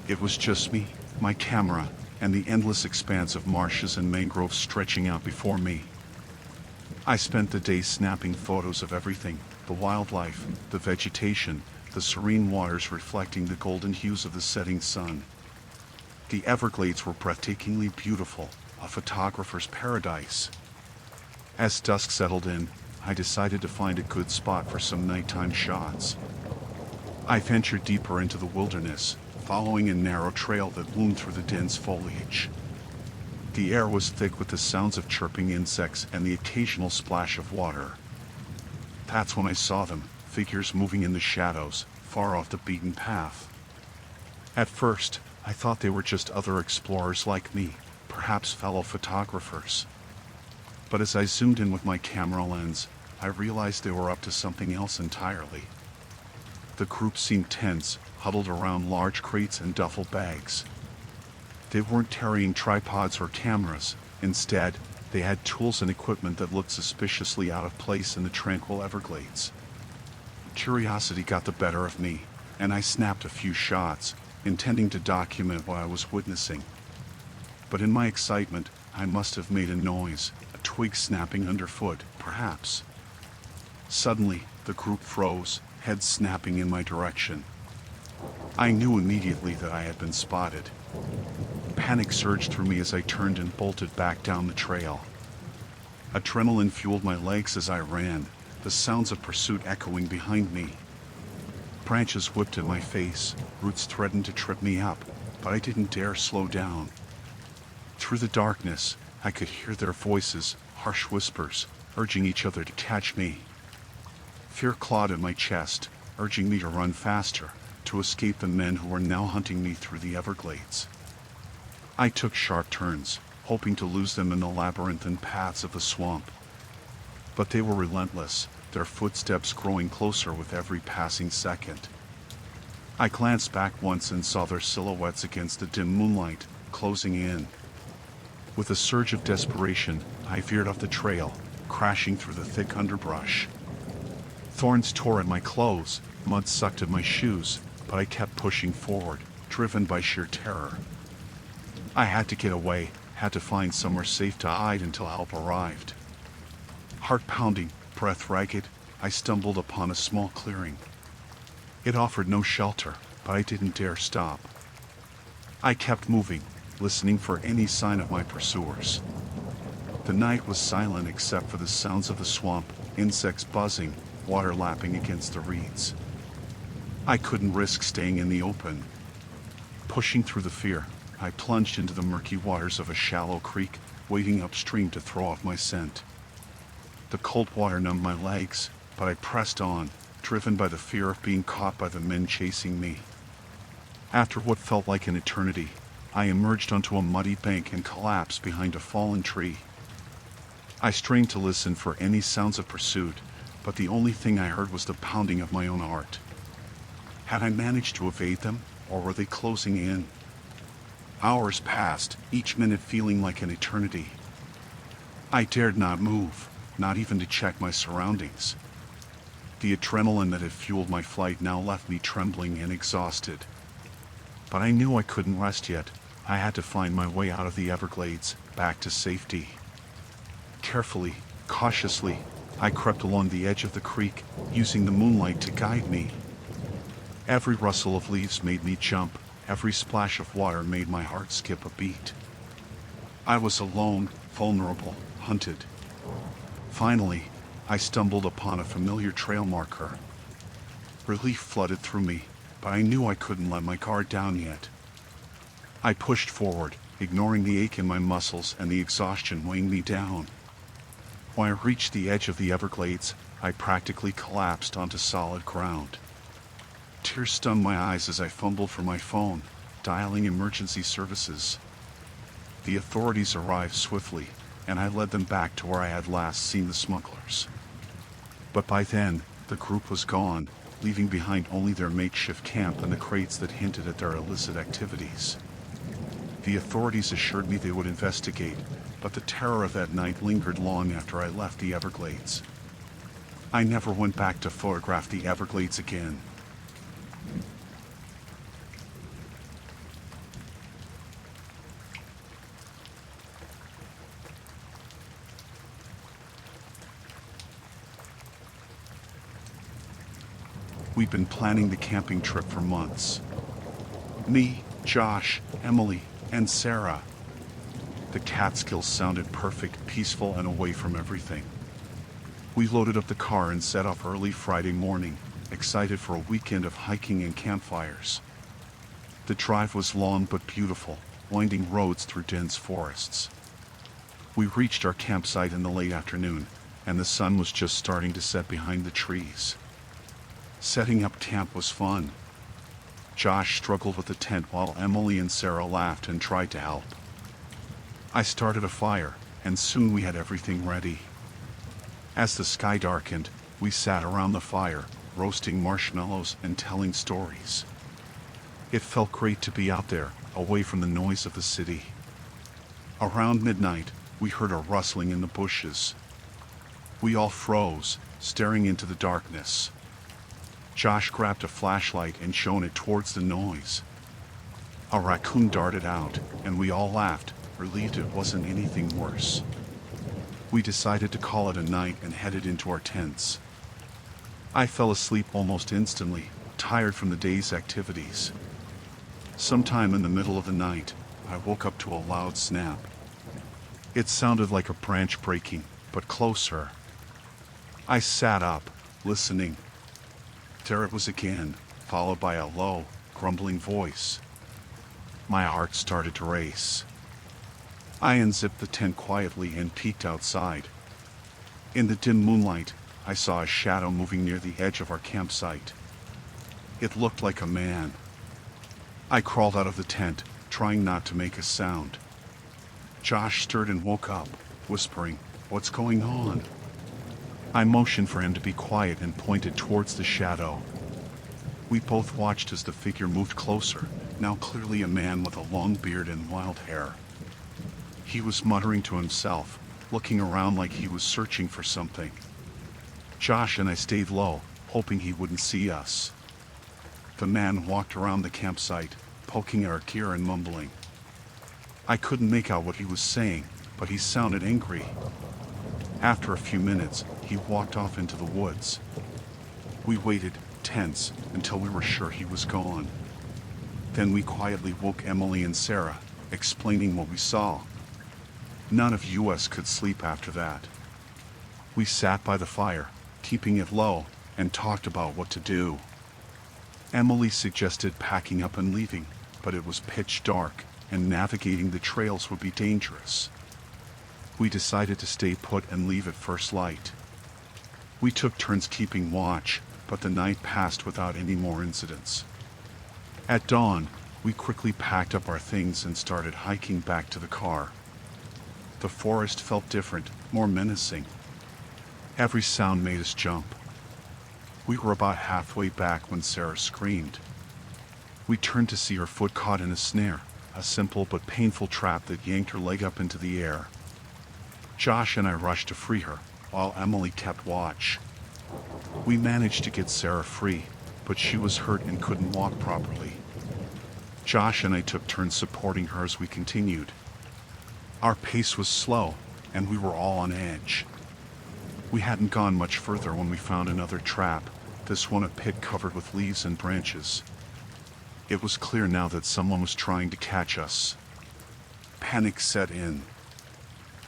It was just me, my camera, and the endless expanse of marshes and mangroves stretching out before me. I spent the day snapping photos of everything, the wildlife, the vegetation, the serene waters reflecting the golden hues of the setting sun. The Everglades were breathtakingly beautiful, a photographer's paradise. As dusk settled in, I decided to find a good spot for some nighttime shots. I ventured deeper into the wilderness, following a narrow trail that wound through the dense foliage. The air was thick with the sounds of chirping insects and the occasional splash of water. That's when I saw them, figures moving in the shadows, far off the beaten path. At first, I thought they were just other explorers like me, perhaps fellow photographers. But as I zoomed in with my camera lens, I realized they were up to something else entirely. The group seemed tense, huddled around large crates and duffel bags. They weren't carrying tripods or cameras. Instead, they had tools and equipment that looked suspiciously out of place in the tranquil Everglades. Curiosity got the better of me, and I snapped a few shots, intending to document what I was witnessing. But in my excitement, I must have made a noise, a twig snapping underfoot, perhaps. Suddenly, the group froze, heads snapping in my direction. I knew immediately that I had been spotted. Panic surged through me as I turned and bolted back down the trail. Adrenaline fueled my legs as I ran, the sounds of pursuit echoing behind me. Branches whipped at my face, roots threatened to trip me up, but I didn't dare slow down. Through the darkness, I could hear their voices, harsh whispers, urging each other to catch me. Fear clawed at my chest, urging me to run faster, to escape the men who were now hunting me through the Everglades. I took sharp turns, hoping to lose them in the labyrinthine paths of the swamp. But they were relentless, their footsteps growing closer with every passing second. I glanced back once and saw their silhouettes against the dim moonlight, closing in. With a surge of desperation, I veered off the trail, crashing through the thick underbrush. Thorns tore at my clothes, mud sucked at my shoes, but I kept pushing forward, driven by sheer terror. I had to get away, had to find somewhere safe to hide until help arrived. Heart pounding, breath ragged, I stumbled upon a small clearing. It offered no shelter, but I didn't dare stop. I kept moving, listening for any sign of my pursuers. The night was silent except for the sounds of the swamp, insects buzzing, water lapping against the reeds. I couldn't risk staying in the open. Pushing through the fear, I plunged into the murky waters of a shallow creek, wading upstream to throw off my scent. The cold water numbed my legs, but I pressed on, driven by the fear of being caught by the men chasing me. After what felt like an eternity, I emerged onto a muddy bank and collapsed behind a fallen tree. I strained to listen for any sounds of pursuit, but the only thing I heard was the pounding of my own heart. Had I managed to evade them, or were they closing in? Hours passed, each minute feeling like an eternity. I dared not move, not even to check my surroundings. The adrenaline that had fueled my flight now left me trembling and exhausted. But I knew I couldn't rest yet. I had to find my way out of the Everglades, back to safety. Carefully, cautiously, I crept along the edge of the creek, using the moonlight to guide me. Every rustle of leaves made me jump, every splash of water made my heart skip a beat. I was alone, vulnerable, hunted. Finally, I stumbled upon a familiar trail marker. Relief flooded through me, but I knew I couldn't let my guard down yet. I pushed forward, ignoring the ache in my muscles and the exhaustion weighing me down. When I reached the edge of the Everglades, I practically collapsed onto solid ground. Tears stung my eyes as I fumbled for my phone, dialing emergency services. The authorities arrived swiftly, and I led them back to where I had last seen the smugglers. But by then, the group was gone, leaving behind only their makeshift camp and the crates that hinted at their illicit activities. The authorities assured me they would investigate, but the terror of that night lingered long after I left the Everglades. I never went back to photograph the Everglades again. We'd been planning the camping trip for months. Me, Josh, Emily, and Sarah. The Catskills sounded perfect, peaceful, and away from everything. We loaded up the car and set off early Friday morning, excited for a weekend of hiking and campfires. The drive was long but beautiful, winding roads through dense forests. We reached our campsite in the late afternoon, and the sun was just starting to set behind the trees. Setting up camp was fun. Josh struggled with the tent while Emily and Sarah laughed and tried to help. I started a fire, and soon we had everything ready. As the sky darkened, we sat around the fire, roasting marshmallows and telling stories. It felt great to be out there, away from the noise of the city. Around midnight, we heard a rustling in the bushes. We all froze, staring into the darkness. Josh grabbed a flashlight and shone it towards the noise. A raccoon darted out, and we all laughed, relieved it wasn't anything worse. We decided to call it a night and headed into our tents. I fell asleep almost instantly, tired from the day's activities. Sometime in the middle of the night, I woke up to a loud snap. It sounded like a branch breaking, but closer. I sat up, listening. There it was again, followed by a low, grumbling voice. My heart started to race. I unzipped the tent quietly and peeked outside. In the dim moonlight, I saw a shadow moving near the edge of our campsite. It looked like a man. I crawled out of the tent, trying not to make a sound. Josh stirred and woke up, whispering, "What's going on?" I motioned for him to be quiet and pointed towards the shadow. We both watched as the figure moved closer, now clearly a man with a long beard and wild hair. He was muttering to himself, looking around like he was searching for something. Josh and I stayed low, hoping he wouldn't see us. The man walked around the campsite, poking our gear and mumbling. I couldn't make out what he was saying, but he sounded angry. After a few minutes, he walked off into the woods. We waited, tense, until we were sure he was gone. Then we quietly woke Emily and Sarah, explaining what we saw. None of us could sleep after that. We sat by the fire, keeping it low, and talked about what to do. Emily suggested packing up and leaving, but it was pitch dark, and navigating the trails would be dangerous. We decided to stay put and leave at first light. We took turns keeping watch, but the night passed without any more incidents. At dawn, we quickly packed up our things and started hiking back to the car. The forest felt different, more menacing. Every sound made us jump. We were about halfway back when Sarah screamed. We turned to see her foot caught in a snare, a simple but painful trap that yanked her leg up into the air. Josh and I rushed to free her, while Emily kept watch. We managed to get Sarah free, but she was hurt and couldn't walk properly. Josh and I took turns supporting her as we continued. Our pace was slow, and we were all on edge. We hadn't gone much further when we found another trap, this one a pit covered with leaves and branches. It was clear now that someone was trying to catch us. Panic set in.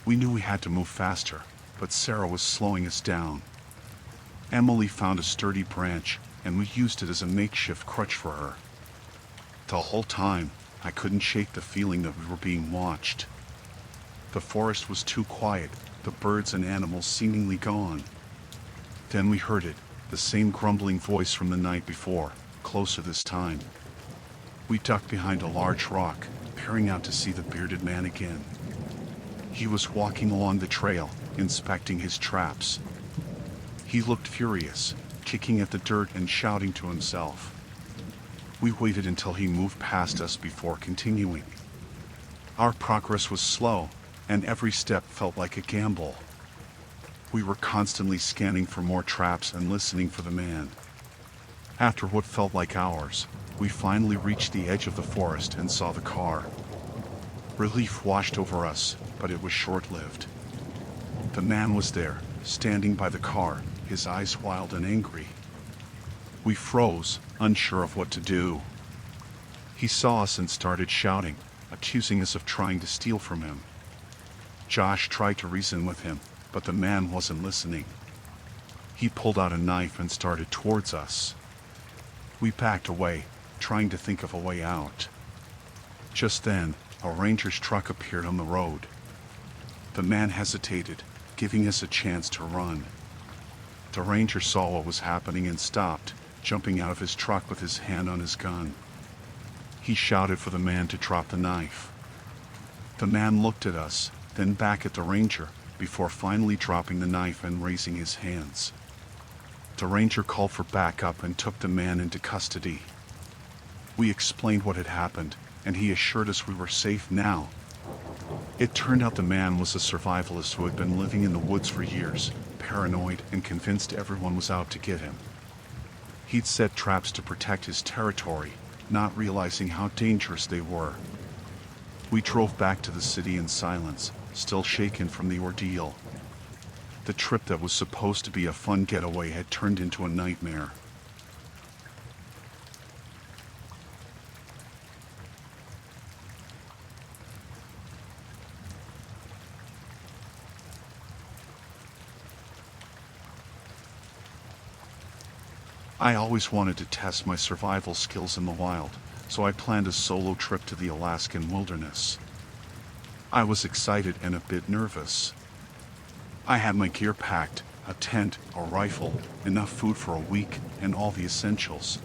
We knew we had to move faster, but Sarah was slowing us down. Emily found a sturdy branch, and we used it as a makeshift crutch for her. The whole time, I couldn't shake the feeling that we were being watched. The forest was too quiet, the birds and animals seemingly gone. Then we heard it, the same grumbling voice from the night before, closer this time. We ducked behind a large rock, peering out to see the bearded man again. He was walking along the trail, inspecting his traps. He looked furious, kicking at the dirt and shouting to himself. We waited until he moved past us before continuing. Our progress was slow, and every step felt like a gamble. We were constantly scanning for more traps and listening for the man. After what felt like hours, we finally reached the edge of the forest and saw the car. Relief washed over us, but it was short-lived. The man was there, standing by the car, his eyes wild and angry. We froze, unsure of what to do. He saw us and started shouting, accusing us of trying to steal from him. Josh tried to reason with him, but the man wasn't listening. He pulled out a knife and started towards us. We backed away, trying to think of a way out. Just then, a ranger's truck appeared on the road. The man hesitated, giving us a chance to run. The ranger saw what was happening and stopped, jumping out of his truck with his hand on his gun. He shouted for the man to drop the knife. The man looked at us, then back at the ranger, before finally dropping the knife and raising his hands. The ranger called for backup and took the man into custody. We explained what had happened, and he assured us we were safe now. It turned out the man was a survivalist who had been living in the woods for years, paranoid and convinced everyone was out to get him. He'd set traps to protect his territory, not realizing how dangerous they were. We drove back to the city in silence, still shaken from the ordeal. The trip that was supposed to be a fun getaway had turned into a nightmare. I always wanted to test my survival skills in the wild, so I planned a solo trip to the Alaskan wilderness. I was excited and a bit nervous. I had my gear packed, a tent, a rifle, enough food for a week, and all the essentials.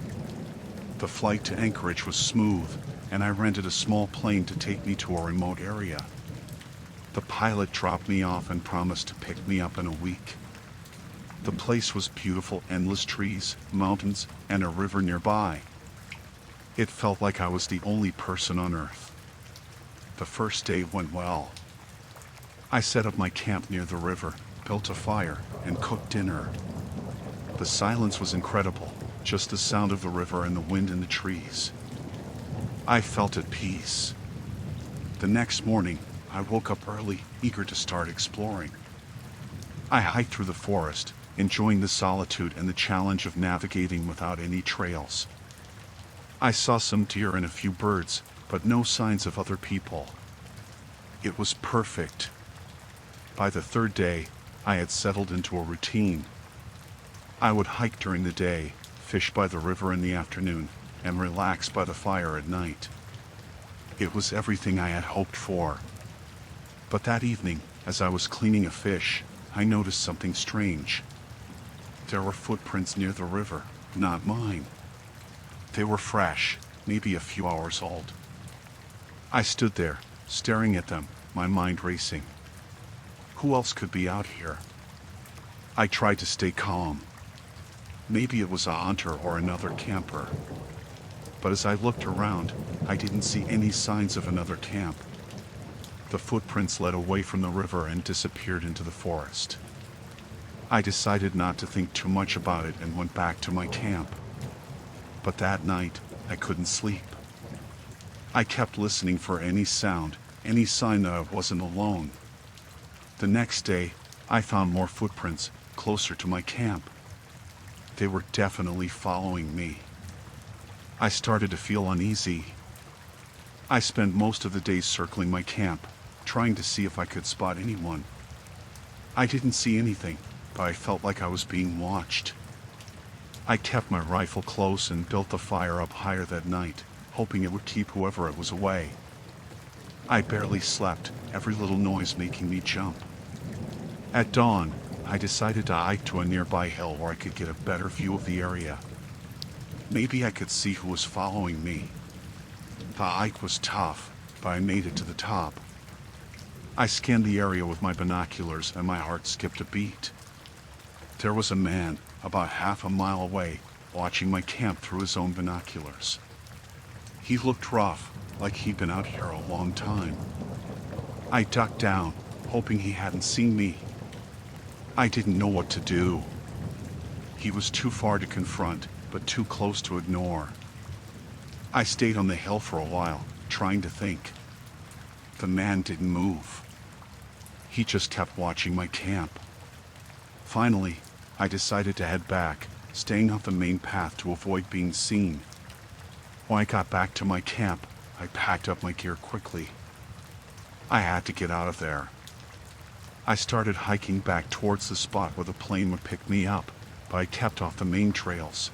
The flight to Anchorage was smooth, and I rented a small plane to take me to a remote area. The pilot dropped me off and promised to pick me up in a week. The place was beautiful, endless trees, mountains, and a river nearby. It felt like I was the only person on Earth. The first day went well. I set up my camp near the river, built a fire, and cooked dinner. The silence was incredible, just the sound of the river and the wind in the trees. I felt at peace. The next morning, I woke up early, eager to start exploring. I hiked through the forest, enjoying the solitude and the challenge of navigating without any trails. I saw some deer and a few birds, but no signs of other people. It was perfect. By the third day, I had settled into a routine. I would hike during the day, fish by the river in the afternoon, and relax by the fire at night. It was everything I had hoped for. But that evening, as I was cleaning a fish, I noticed something strange. There were footprints near the river, not mine. They were fresh, maybe a few hours old. I stood there, staring at them, my mind racing. Who else could be out here? I tried to stay calm. Maybe it was a hunter or another camper. But as I looked around, I didn't see any signs of another camp. The footprints led away from the river and disappeared into the forest. I decided not to think too much about it and went back to my camp. But that night, I couldn't sleep. I kept listening for any sound, any sign that I wasn't alone. The next day, I found more footprints, closer to my camp. They were definitely following me. I started to feel uneasy. I spent most of the day circling my camp, trying to see if I could spot anyone. I didn't see anything, but I felt like I was being watched. I kept my rifle close and built the fire up higher that night, hoping it would keep whoever it was away. I barely slept, every little noise making me jump. At dawn, I decided to hike to a nearby hill where I could get a better view of the area. Maybe I could see who was following me. The hike was tough, but I made it to the top. I scanned the area with my binoculars and my heart skipped a beat. There was a man, about half a mile away, watching my camp through his own binoculars. He looked rough, like he'd been out here a long time. I ducked down, hoping he hadn't seen me. I didn't know what to do. He was too far to confront, but too close to ignore. I stayed on the hill for a while, trying to think. The man didn't move. He just kept watching my camp. Finally, I decided to head back, staying off the main path to avoid being seen. When I got back to my camp, I packed up my gear quickly. I had to get out of there. I started hiking back towards the spot where the plane would pick me up, but I kept off the main trails.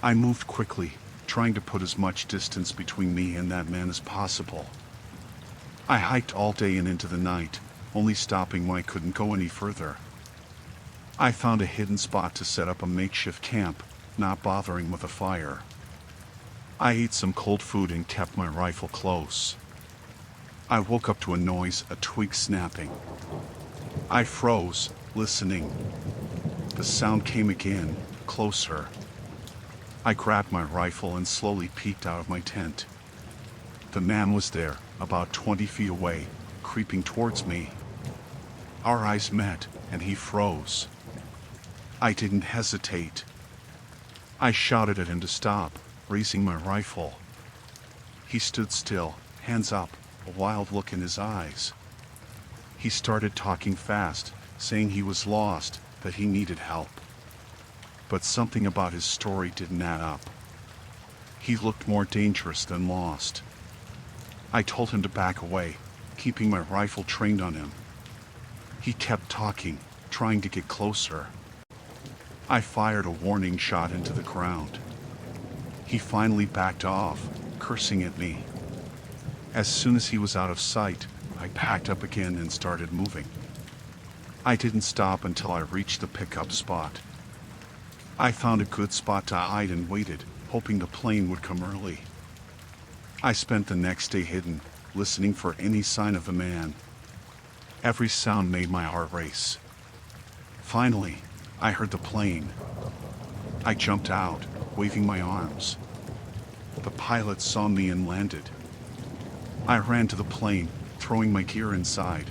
I moved quickly, trying to put as much distance between me and that man as possible. I hiked all day and into the night, only stopping when I couldn't go any further. I found a hidden spot to set up a makeshift camp, not bothering with a fire. I ate some cold food and kept my rifle close. I woke up to a noise, a twig snapping. I froze, listening. The sound came again, closer. I grabbed my rifle and slowly peeked out of my tent. The man was there, about 20 feet away, creeping towards me. Our eyes met, and he froze. I didn't hesitate. I shouted at him to stop, raising my rifle. He stood still, hands up, a wild look in his eyes. He started talking fast, saying he was lost, that he needed help. But something about his story didn't add up. He looked more dangerous than lost. I told him to back away, keeping my rifle trained on him. He kept talking, trying to get closer. I fired a warning shot into the ground. He finally backed off, cursing at me. As soon as he was out of sight, I packed up again and started moving. I didn't stop until I reached the pickup spot. I found a good spot to hide and waited, hoping the plane would come early. I spent the next day hidden, listening for any sign of the man. Every sound made my heart race. Finally, I heard the plane. I jumped out, waving my arms. The pilot saw me and landed. I ran to the plane, throwing my gear inside.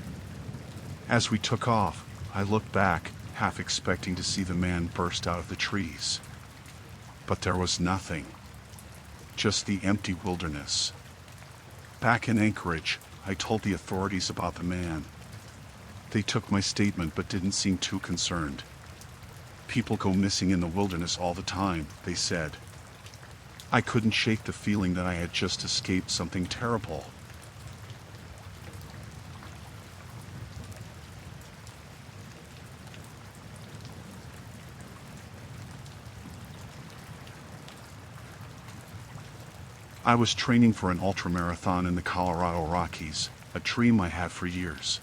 As we took off, I looked back, half expecting to see the man burst out of the trees. But there was nothing. Just the empty wilderness. Back in Anchorage, I told the authorities about the man. They took my statement but didn't seem too concerned. People go missing in the wilderness all the time, they said. I couldn't shake the feeling that I had just escaped something terrible. I was training for an ultramarathon in the Colorado Rockies, a dream I had for years.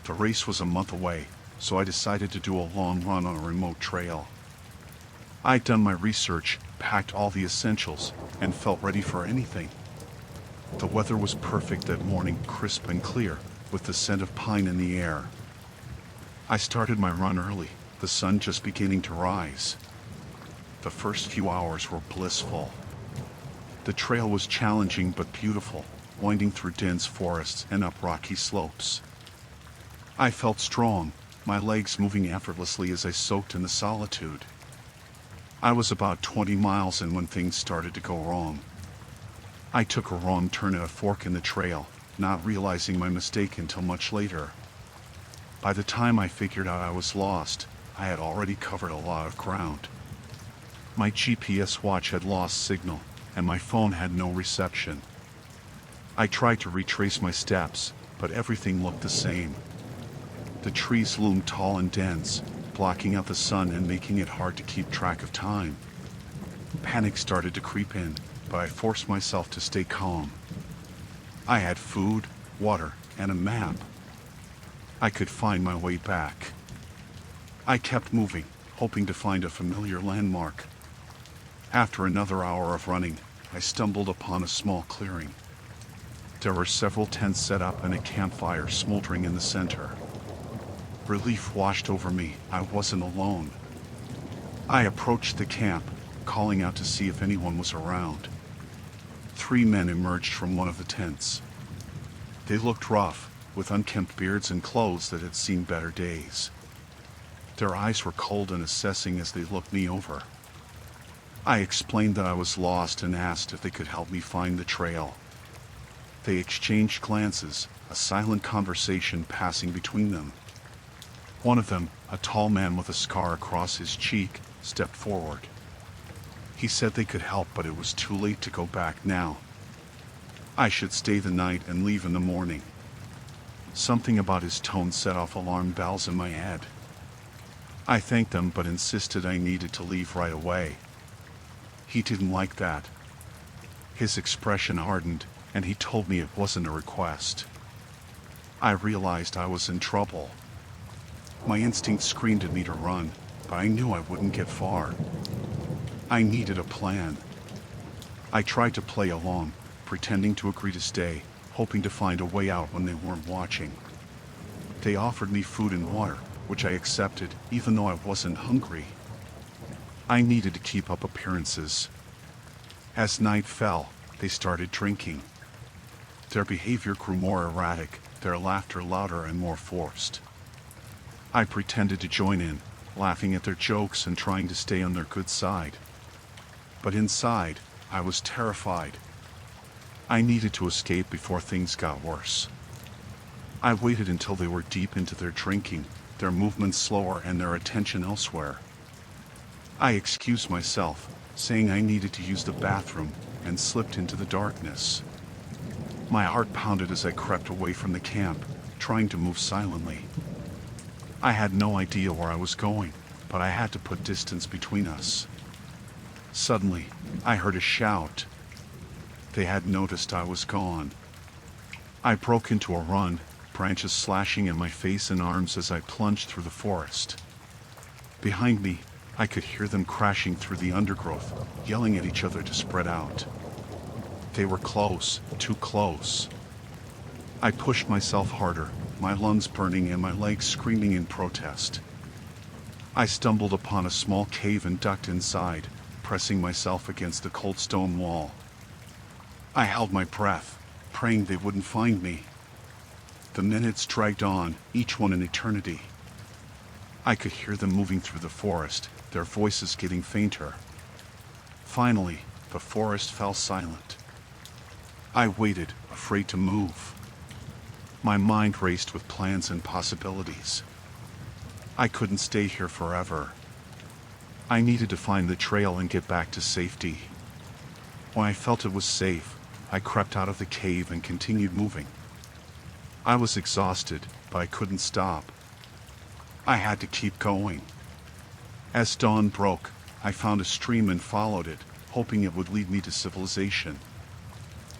The race was a month away, so I decided to do a long run on a remote trail. I'd done my research, packed all the essentials, and felt ready for anything. The weather was perfect that morning, crisp and clear, with the scent of pine in the air. I started my run early, the sun just beginning to rise. The first few hours were blissful. The trail was challenging but beautiful, winding through dense forests and up rocky slopes. I felt strong, my legs moving effortlessly as I soaked in the solitude. I was about 20 miles in when things started to go wrong. I took a wrong turn at a fork in the trail, not realizing my mistake until much later. By the time I figured out I was lost, I had already covered a lot of ground. My GPS watch had lost signal, and my phone had no reception. I tried to retrace my steps, but everything looked the same. The trees loomed tall and dense, blocking out the sun and making it hard to keep track of time. Panic started to creep in, but I forced myself to stay calm. I had food, water, and a map. I could find my way back. I kept moving, hoping to find a familiar landmark. After another hour of running, I stumbled upon a small clearing. There were several tents set up and a campfire smoldering in the center. Relief washed over me. I wasn't alone. I approached the camp, calling out to see if anyone was around. 3 men emerged from one of the tents. They looked rough, with unkempt beards and clothes that had seen better days. Their eyes were cold and assessing as they looked me over. I explained that I was lost and asked if they could help me find the trail. They exchanged glances, a silent conversation passing between them. One of them, a tall man with a scar across his cheek, stepped forward. He said they could help, but it was too late to go back now. I should stay the night and leave in the morning. Something about his tone set off alarm bells in my head. I thanked them but insisted I needed to leave right away. He didn't like that. His expression hardened, and he told me it wasn't a request. I realized I was in trouble. My instinct screamed at me to run, but I knew I wouldn't get far. I needed a plan. I tried to play along, pretending to agree to stay, hoping to find a way out when they weren't watching. They offered me food and water, which I accepted, even though I wasn't hungry. I needed to keep up appearances. As night fell, they started drinking. Their behavior grew more erratic, their laughter louder and more forced. I pretended to join in, laughing at their jokes and trying to stay on their good side. But inside, I was terrified. I needed to escape before things got worse. I waited until they were deep into their drinking, their movements slower and their attention elsewhere. I excused myself, saying I needed to use the bathroom, and slipped into the darkness. My heart pounded as I crept away from the camp, trying to move silently. I had no idea where I was going, but I had to put distance between us. Suddenly, I heard a shout. They had noticed I was gone. I broke into a run, branches slashing at my face and arms as I plunged through the forest. Behind me, I could hear them crashing through the undergrowth, yelling at each other to spread out. They were close, too close. I pushed myself harder, my lungs burning and my legs screaming in protest. I stumbled upon a small cave and ducked inside, pressing myself against the cold stone wall. I held my breath, praying they wouldn't find me. The minutes dragged on, each one an eternity. I could hear them moving through the forest, their voices getting fainter. Finally, the forest fell silent. I waited, afraid to move. My mind raced with plans and possibilities. I couldn't stay here forever. I needed to find the trail and get back to safety. When I felt it was safe, I crept out of the cave and continued moving. I was exhausted, but I couldn't stop. I had to keep going. As dawn broke, I found a stream and followed it, hoping it would lead me to civilization.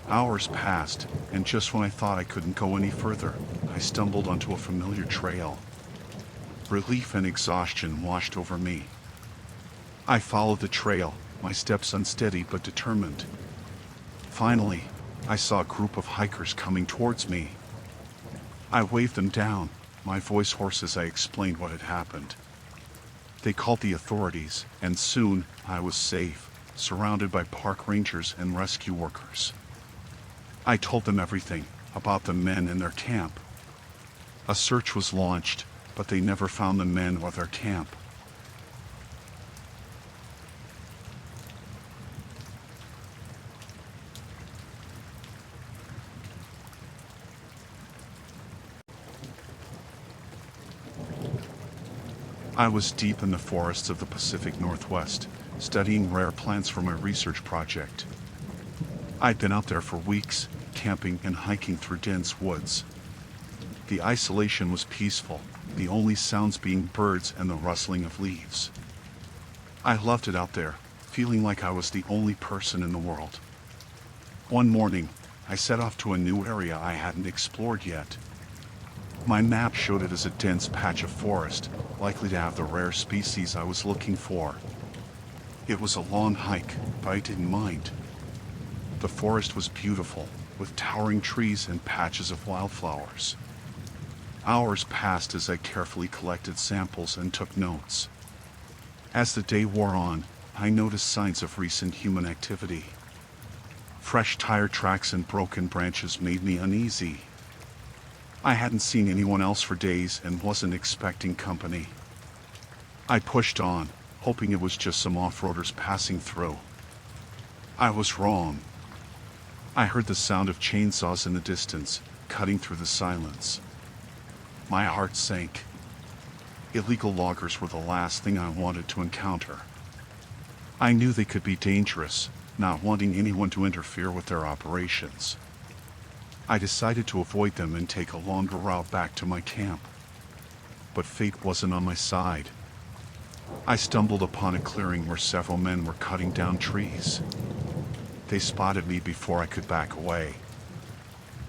Hours passed, and just when I thought I couldn't go any further, I stumbled onto a familiar trail. Relief and exhaustion washed over me. I followed the trail, my steps unsteady but determined. Finally, I saw a group of hikers coming towards me. I waved them down, my voice hoarse as I explained what had happened. They called the authorities, and soon I was safe, surrounded by park rangers and rescue workers. I told them everything about the men and their camp. A search was launched, but they never found the men or their camp. I was deep in the forests of the Pacific Northwest, studying rare plants for my research project. I'd been out there for weeks, camping and hiking through dense woods. The isolation was peaceful, the only sounds being birds and the rustling of leaves. I loved it out there, feeling like I was the only person in the world. One morning, I set off to a new area I hadn't explored yet. My map showed it as a dense patch of forest, likely to have the rare species I was looking for. It was a long hike, but I didn't mind. The forest was beautiful, with towering trees and patches of wildflowers. Hours passed as I carefully collected samples and took notes. As the day wore on, I noticed signs of recent human activity. Fresh tire tracks and broken branches made me uneasy. I hadn't seen anyone else for days and wasn't expecting company. I pushed on, hoping it was just some off-roaders passing through. I was wrong. I heard the sound of chainsaws in the distance, cutting through the silence. My heart sank. Illegal loggers were the last thing I wanted to encounter. I knew they could be dangerous, not wanting anyone to interfere with their operations. I decided to avoid them and take a longer route back to my camp. But fate wasn't on my side. I stumbled upon a clearing where several men were cutting down trees. They spotted me before I could back away.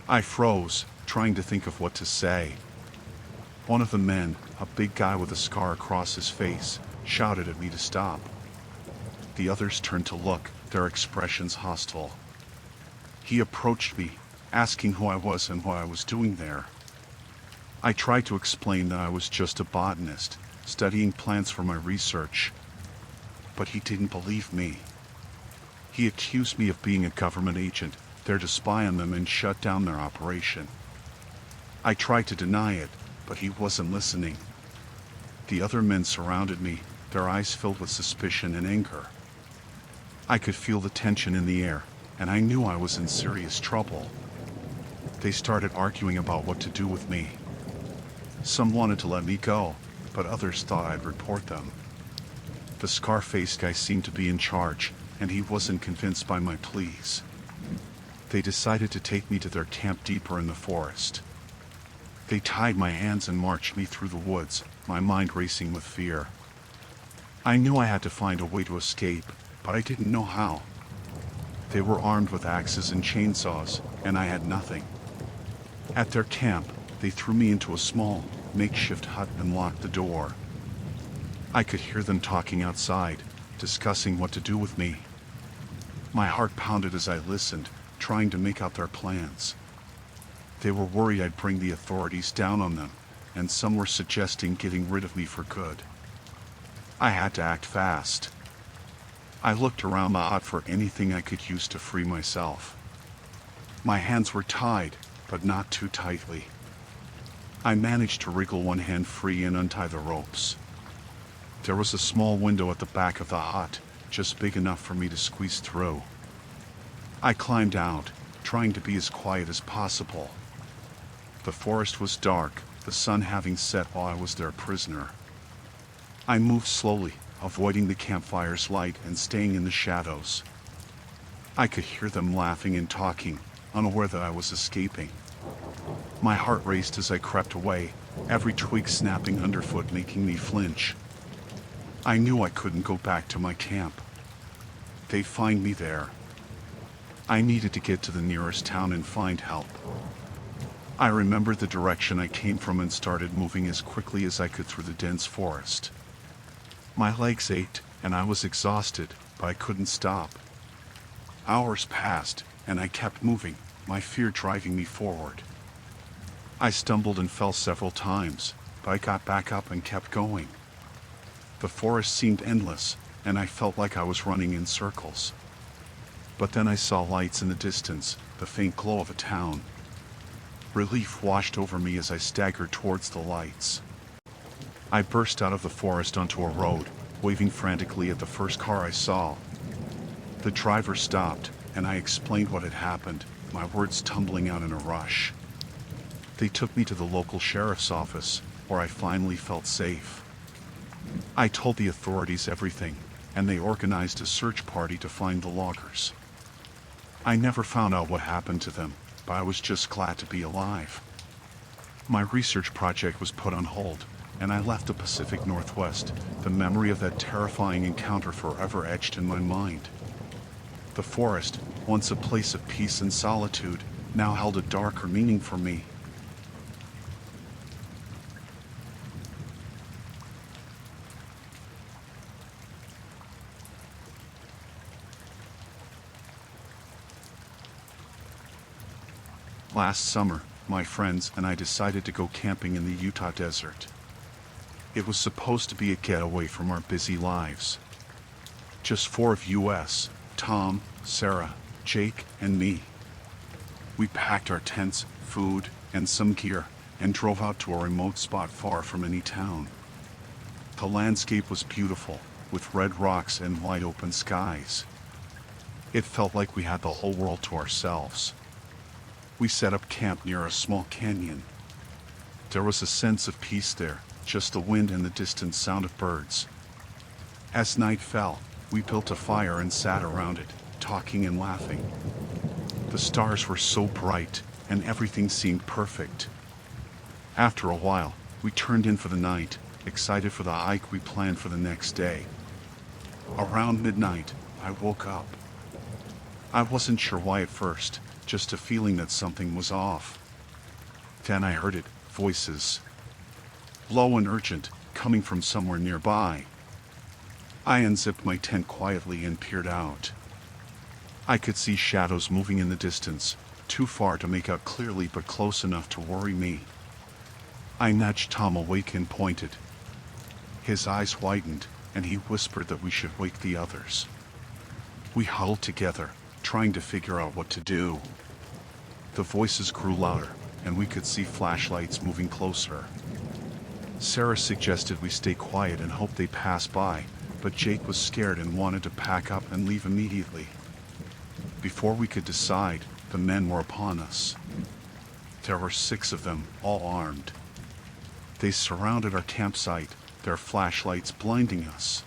I froze, trying to think of what to say. One of the men, a big guy with a scar across his face, shouted at me to stop. The others turned to look, their expressions hostile. He approached me, asking who I was and what I was doing there. I tried to explain that I was just a botanist, studying plants for my research. But he didn't believe me. He accused me of being a government agent, there to spy on them and shut down their operation. I tried to deny it, but he wasn't listening. The other men surrounded me, their eyes filled with suspicion and anger. I could feel the tension in the air, and I knew I was in serious trouble. They started arguing about what to do with me. Some wanted to let me go, but others thought I'd report them. The scar-faced guy seemed to be in charge, and he wasn't convinced by my pleas. They decided to take me to their camp deeper in the forest. They tied my hands and marched me through the woods, my mind racing with fear. I knew I had to find a way to escape, but I didn't know how. They were armed with axes and chainsaws, and I had nothing. At their camp, they threw me into a small, makeshift hut and locked the door. I could hear them talking outside, discussing what to do with me. My heart pounded as I listened, trying to make out their plans. They were worried I'd bring the authorities down on them, and some were suggesting getting rid of me for good. I had to act fast. I looked around the hut for anything I could use to free myself. My hands were tied, but not too tightly. I managed to wriggle one hand free and untie the ropes. There was a small window at the back of the hut, just big enough for me to squeeze through. I climbed out, trying to be as quiet as possible. The forest was dark, the sun having set while I was their prisoner. I moved slowly, avoiding the campfire's light and staying in the shadows. I could hear them laughing and talking, unaware that I was escaping. My heart raced as I crept away, every twig snapping underfoot making me flinch. I knew I couldn't go back to my camp. They'd find me there. I needed to get to the nearest town and find help. I remembered the direction I came from and started moving as quickly as I could through the dense forest. My legs ached, and I was exhausted, but I couldn't stop. Hours passed, and I kept moving, my fear driving me forward. I stumbled and fell several times, but I got back up and kept going. The forest seemed endless, and I felt like I was running in circles. But then I saw lights in the distance, the faint glow of a town. Relief washed over me as I staggered towards the lights. I burst out of the forest onto a road, waving frantically at the first car I saw. The driver stopped, and I explained what had happened, my words tumbling out in a rush. They took me to the local sheriff's office, where I finally felt safe. I told the authorities everything, and they organized a search party to find the loggers. I never found out what happened to them, but I was just glad to be alive. My research project was put on hold, and I left the Pacific Northwest, the memory of that terrifying encounter forever etched in my mind. The forest, once a place of peace and solitude, now held a darker meaning for me. Last summer, my friends and I decided to go camping in the Utah desert. It was supposed to be a getaway from our busy lives. Just 4 of us, Tom, Sarah, Jake, and me. We packed our tents, food, and some gear, and drove out to a remote spot far from any town. The landscape was beautiful, with red rocks and wide open skies. It felt like we had the whole world to ourselves. We set up camp near a small canyon. There was a sense of peace there, just the wind and the distant sound of birds. As night fell, we built a fire and sat around it, talking and laughing. The stars were so bright, and everything seemed perfect. After a while, we turned in for the night, excited for the hike we planned for the next day. Around midnight, I woke up. I wasn't sure why at first, just a feeling that something was off. Then I heard it, voices. Low and urgent, coming from somewhere nearby. I unzipped my tent quietly and peered out. I could see shadows moving in the distance, too far to make out clearly but close enough to worry me. I nudged Tom awake and pointed. His eyes widened, and he whispered that we should wake the others. We huddled together, trying to figure out what to do. The voices grew louder, and we could see flashlights moving closer. Sarah suggested we stay quiet and hope they pass by, but Jake was scared and wanted to pack up and leave immediately. Before we could decide, the men were upon us. There were 6 of them, all armed. They surrounded our campsite, their flashlights blinding us.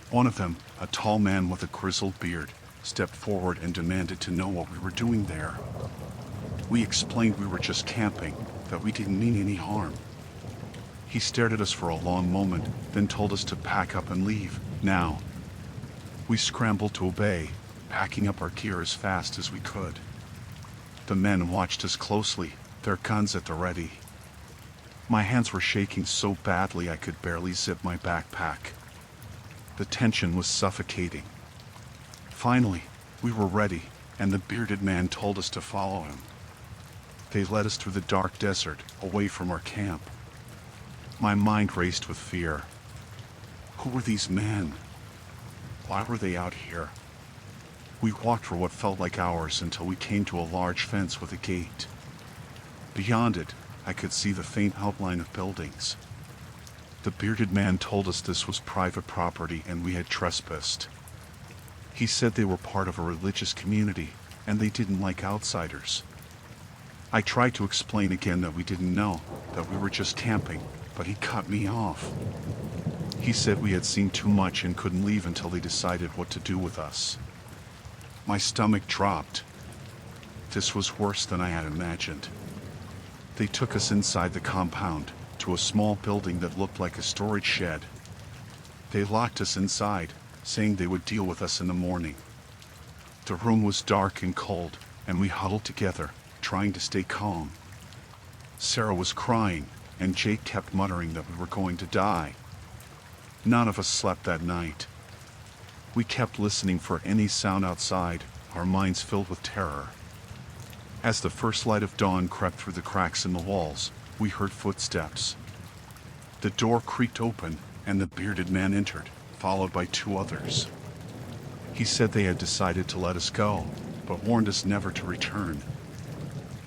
One of them, a tall man with a grizzled beard, stepped forward and demanded to know what we were doing there. We explained we were just camping, that we didn't mean any harm. He stared at us for a long moment, then told us to pack up and leave, now. We scrambled to obey, packing up our gear as fast as we could. The men watched us closely, their guns at the ready. My hands were shaking so badly I could barely zip my backpack. The tension was suffocating. Finally, we were ready, and the bearded man told us to follow him. They led us through the dark desert, away from our camp. My mind raced with fear. Who were these men? Why were they out here? We walked for what felt like hours until we came to a large fence with a gate. Beyond it, I could see the faint outline of buildings. The bearded man told us this was private property and we had trespassed. He said they were part of a religious community and they didn't like outsiders. I tried to explain again that we didn't know, that we were just camping, but he cut me off. He said we had seen too much and couldn't leave until they decided what to do with us. My stomach dropped. This was worse than I had imagined. They took us inside the compound, to a small building that looked like a storage shed. They locked us inside, saying they would deal with us in the morning. The room was dark and cold, and we huddled together, trying to stay calm. Sarah was crying, and Jake kept muttering that we were going to die. None of us slept that night. We kept listening for any sound outside, our minds filled with terror. As the first light of dawn crept through the cracks in the walls, we heard footsteps. The door creaked open, and the bearded man entered, followed by 2 others. He said they had decided to let us go, but warned us never to return.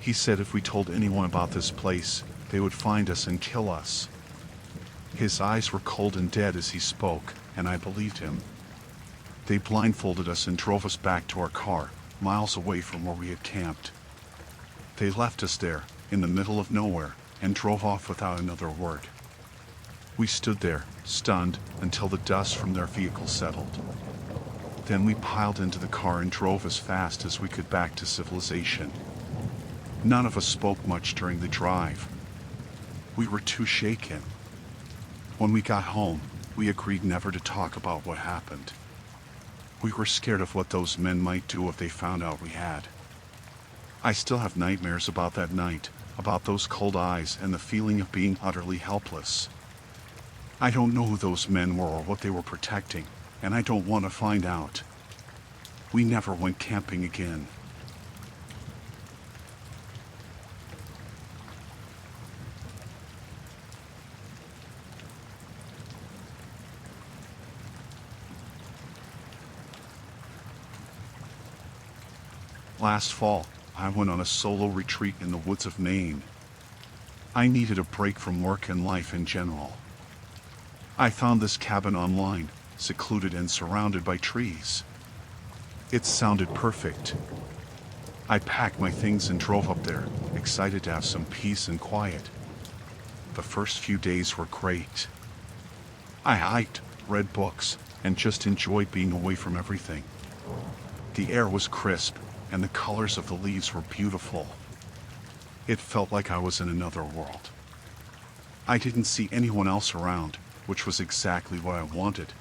He said if we told anyone about this place, they would find us and kill us. His eyes were cold and dead as he spoke, and I believed him. They blindfolded us and drove us back to our car, miles away from where we had camped. They left us there, in the middle of nowhere, and drove off without another word. We stood there, stunned, until the dust from their vehicle settled. Then we piled into the car and drove as fast as we could back to civilization. None of us spoke much during the drive. We were too shaken. When we got home, we agreed never to talk about what happened. We were scared of what those men might do if they found out we had. I still have nightmares about that night, about those cold eyes and the feeling of being utterly helpless. I don't know who those men were or what they were protecting, and I don't want to find out. We never went camping again. Last fall, I went on a solo retreat in the woods of Maine. I needed a break from work and life in general. I found this cabin online, secluded and surrounded by trees. It sounded perfect. I packed my things and drove up there, excited to have some peace and quiet. The first few days were great. I hiked, read books, and just enjoyed being away from everything. The air was crisp, and the colors of the leaves were beautiful. It felt like I was in another world. I didn't see anyone else around, which was exactly what I wanted.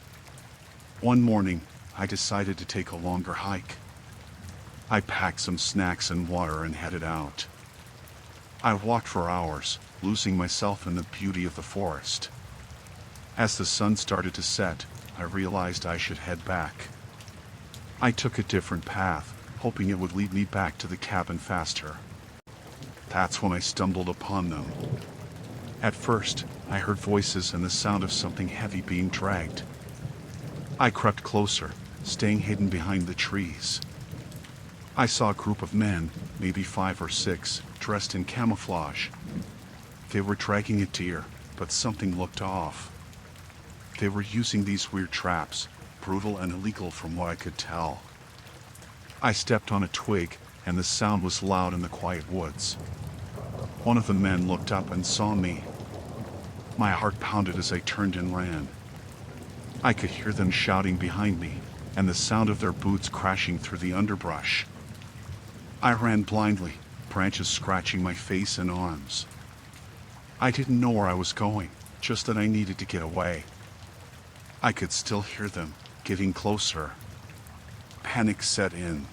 One morning, I decided to take a longer hike. I packed some snacks and water and headed out. I walked for hours, losing myself in the beauty of the forest. As the sun started to set, I realized I should head back. I took a different path, hoping it would lead me back to the cabin faster. That's when I stumbled upon them. At first, I heard voices and the sound of something heavy being dragged. I crept closer, staying hidden behind the trees. I saw a group of men, maybe 5 or 6, dressed in camouflage. They were dragging a deer, but something looked off. They were using these weird traps, brutal and illegal from what I could tell. I stepped on a twig, and the sound was loud in the quiet woods. One of the men looked up and saw me. My heart pounded as I turned and ran. I could hear them shouting behind me, and the sound of their boots crashing through the underbrush. I ran blindly, branches scratching my face and arms. I didn't know where I was going, just that I needed to get away. I could still hear them, getting closer. Panic set in.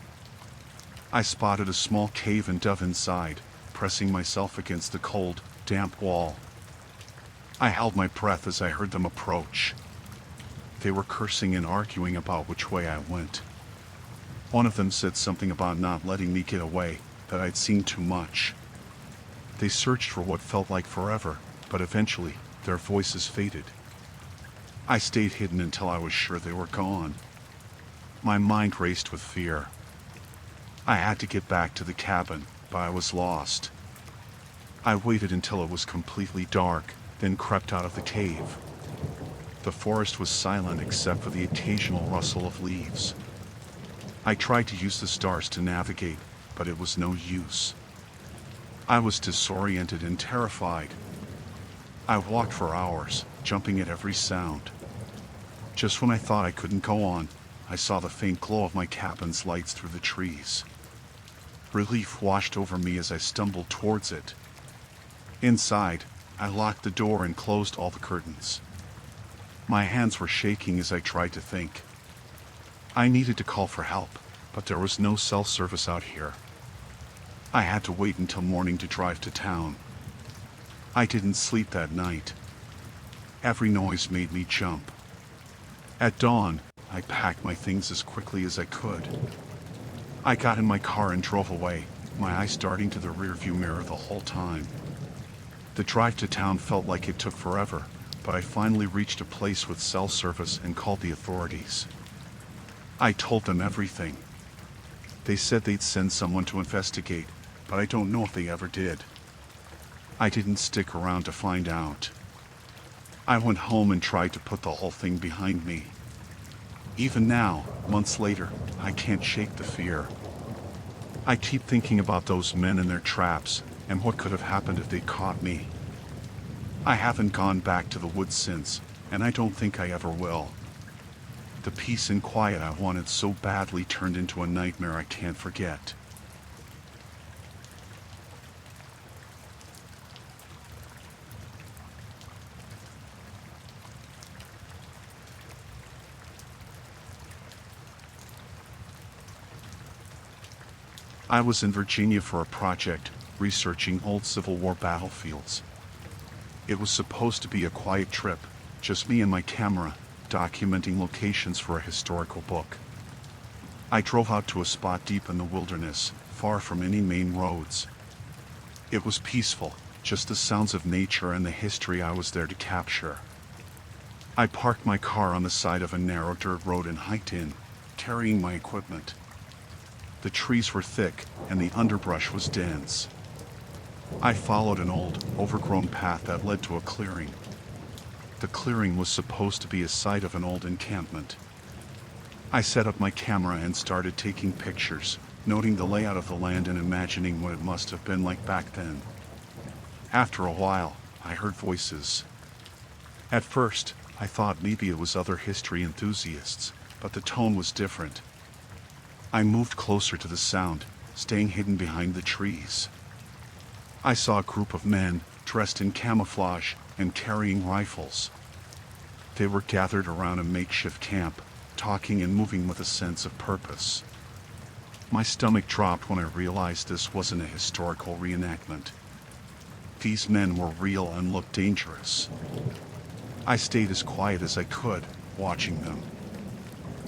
I spotted a small cave and dove inside, pressing myself against the cold, damp wall. I held my breath as I heard them approach. They were cursing and arguing about which way I went. One of them said something about not letting me get away, that I'd seen too much. They searched for what felt like forever, but eventually, their voices faded. I stayed hidden until I was sure they were gone. My mind raced with fear. I had to get back to the cabin, but I was lost. I waited until it was completely dark, then crept out of the cave. The forest was silent except for the occasional rustle of leaves. I tried to use the stars to navigate, but it was no use. I was disoriented and terrified. I walked for hours, jumping at every sound. Just when I thought I couldn't go on, I saw the faint glow of my cabin's lights through the trees. Relief washed over me as I stumbled towards it. Inside, I locked the door and closed all the curtains. My hands were shaking as I tried to think. I needed to call for help, but there was no cell service out here. I had to wait until morning to drive to town. I didn't sleep that night. Every noise made me jump. At dawn, I packed my things as quickly as I could. I got in my car and drove away, my eyes darting to the rearview mirror the whole time. The drive to town felt like it took forever, but I finally reached a place with cell service and called the authorities. I told them everything. They said they'd send someone to investigate, but I don't know if they ever did. I didn't stick around to find out. I went home and tried to put the whole thing behind me. Even now, months later, I can't shake the fear. I keep thinking about those men and their traps, and what could have happened if they caught me. I haven't gone back to the woods since, and I don't think I ever will. The peace and quiet I wanted so badly turned into a nightmare I can't forget. I was in Virginia for a project, researching old Civil War battlefields. It was supposed to be a quiet trip, just me and my camera, documenting locations for a historical book. I drove out to a spot deep in the wilderness, far from any main roads. It was peaceful, just the sounds of nature and the history I was there to capture. I parked my car on the side of a narrow dirt road and hiked in, carrying my equipment. The trees were thick, and the underbrush was dense. I followed an old, overgrown path that led to a clearing. The clearing was supposed to be a site of an old encampment. I set up my camera and started taking pictures, noting the layout of the land and imagining what it must have been like back then. After a while, I heard voices. At first, I thought maybe it was other history enthusiasts, but the tone was different. I moved closer to the sound, staying hidden behind the trees. I saw a group of men, dressed in camouflage and carrying rifles. They were gathered around a makeshift camp, talking and moving with a sense of purpose. My stomach dropped when I realized this wasn't a historical reenactment. These men were real and looked dangerous. I stayed as quiet as I could, watching them.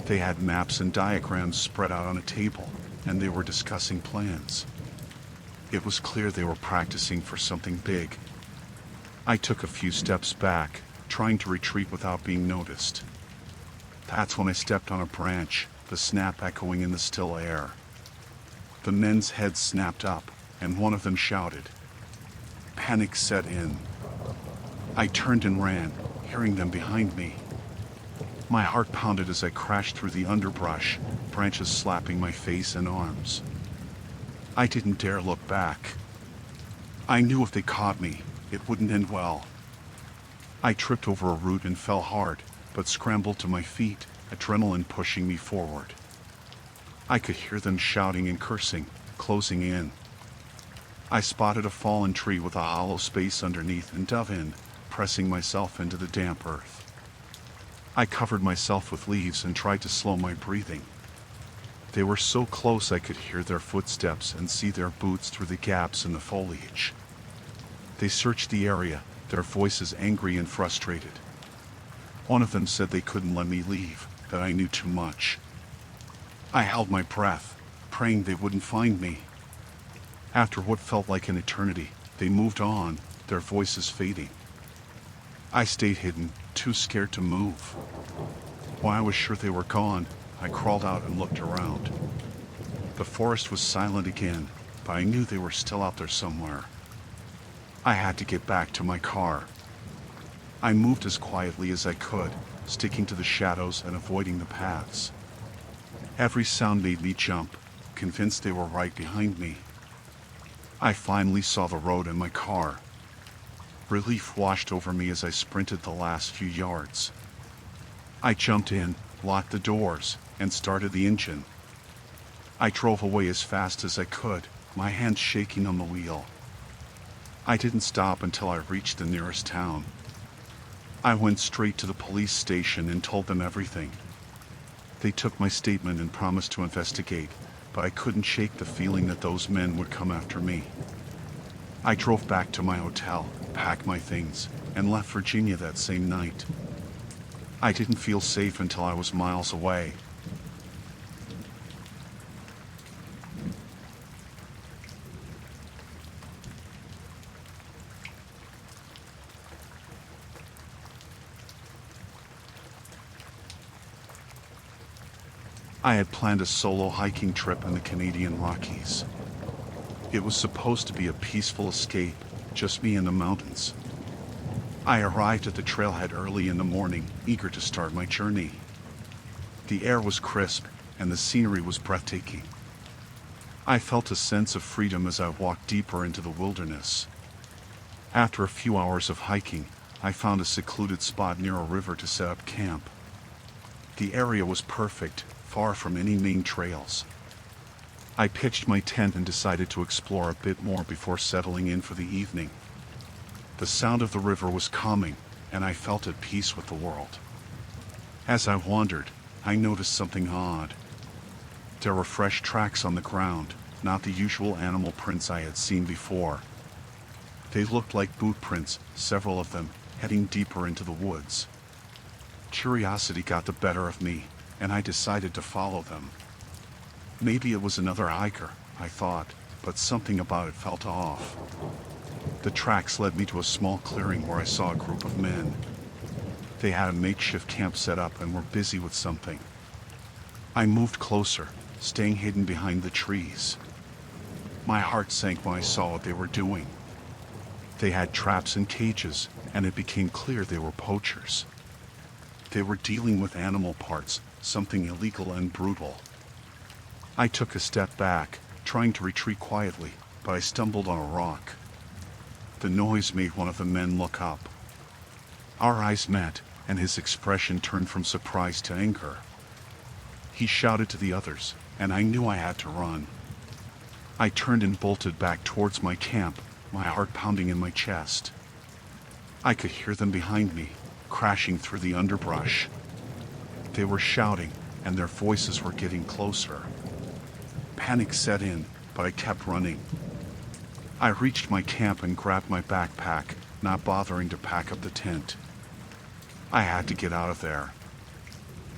They had maps and diagrams spread out on a table, and they were discussing plans. It was clear they were practicing for something big. I took a few steps back, trying to retreat without being noticed. That's when I stepped on a branch, the snap echoing in the still air. The men's heads snapped up, and one of them shouted. Panic set in. I turned and ran, hearing them behind me. My heart pounded as I crashed through the underbrush, branches slapping my face and arms. I didn't dare look back. I knew if they caught me, it wouldn't end well. I tripped over a root and fell hard, but scrambled to my feet, adrenaline pushing me forward. I could hear them shouting and cursing, closing in. I spotted a fallen tree with a hollow space underneath and dove in, pressing myself into the damp earth. I covered myself with leaves and tried to slow my breathing. They were so close I could hear their footsteps and see their boots through the gaps in the foliage. They searched the area, their voices angry and frustrated. One of them said they couldn't let me leave, that I knew too much. I held my breath, praying they wouldn't find me. After what felt like an eternity, they moved on, their voices fading. I stayed hidden, too scared to move. When I was sure they were gone, I crawled out and looked around. The forest was silent again, but I knew they were still out there somewhere. I had to get back to my car. I moved as quietly as I could, sticking to the shadows and avoiding the paths. Every sound made me jump, convinced they were right behind me. I finally saw the road and my car. Relief washed over me as I sprinted the last few yards. I jumped in, locked the doors, and started the engine. I drove away as fast as I could, my hands shaking on the wheel. I didn't stop until I reached the nearest town. I went straight to the police station and told them everything. They took my statement and promised to investigate, but I couldn't shake the feeling that those men would come after me. I drove back to my hotel, packed my things, and left Virginia that same night. I didn't feel safe until I was miles away. I had planned a solo hiking trip in the Canadian Rockies. It was supposed to be a peaceful escape, just me and the mountains. I arrived at the trailhead early in the morning, eager to start my journey. The air was crisp, and the scenery was breathtaking. I felt a sense of freedom as I walked deeper into the wilderness. After a few hours of hiking, I found a secluded spot near a river to set up camp. The area was perfect, far from any main trails. I pitched my tent and decided to explore a bit more before settling in for the evening. The sound of the river was calming, and I felt at peace with the world. As I wandered, I noticed something odd. There were fresh tracks on the ground, not the usual animal prints I had seen before. They looked like boot prints, several of them, heading deeper into the woods. Curiosity got the better of me, and I decided to follow them. Maybe it was another hiker, I thought, but something about it felt off. The tracks led me to a small clearing where I saw a group of men. They had a makeshift camp set up and were busy with something. I moved closer, staying hidden behind the trees. My heart sank when I saw what they were doing. They had traps and cages, and it became clear they were poachers. They were dealing with animal parts, something illegal and brutal. I took a step back, trying to retreat quietly, but I stumbled on a rock. The noise made one of the men look up. Our eyes met, and his expression turned from surprise to anger. He shouted to the others, and I knew I had to run. I turned and bolted back towards my camp, my heart pounding in my chest. I could hear them behind me, crashing through the underbrush. They were shouting, and their voices were getting closer. Panic set in, but I kept running. I reached my camp and grabbed my backpack, not bothering to pack up the tent. I had to get out of there.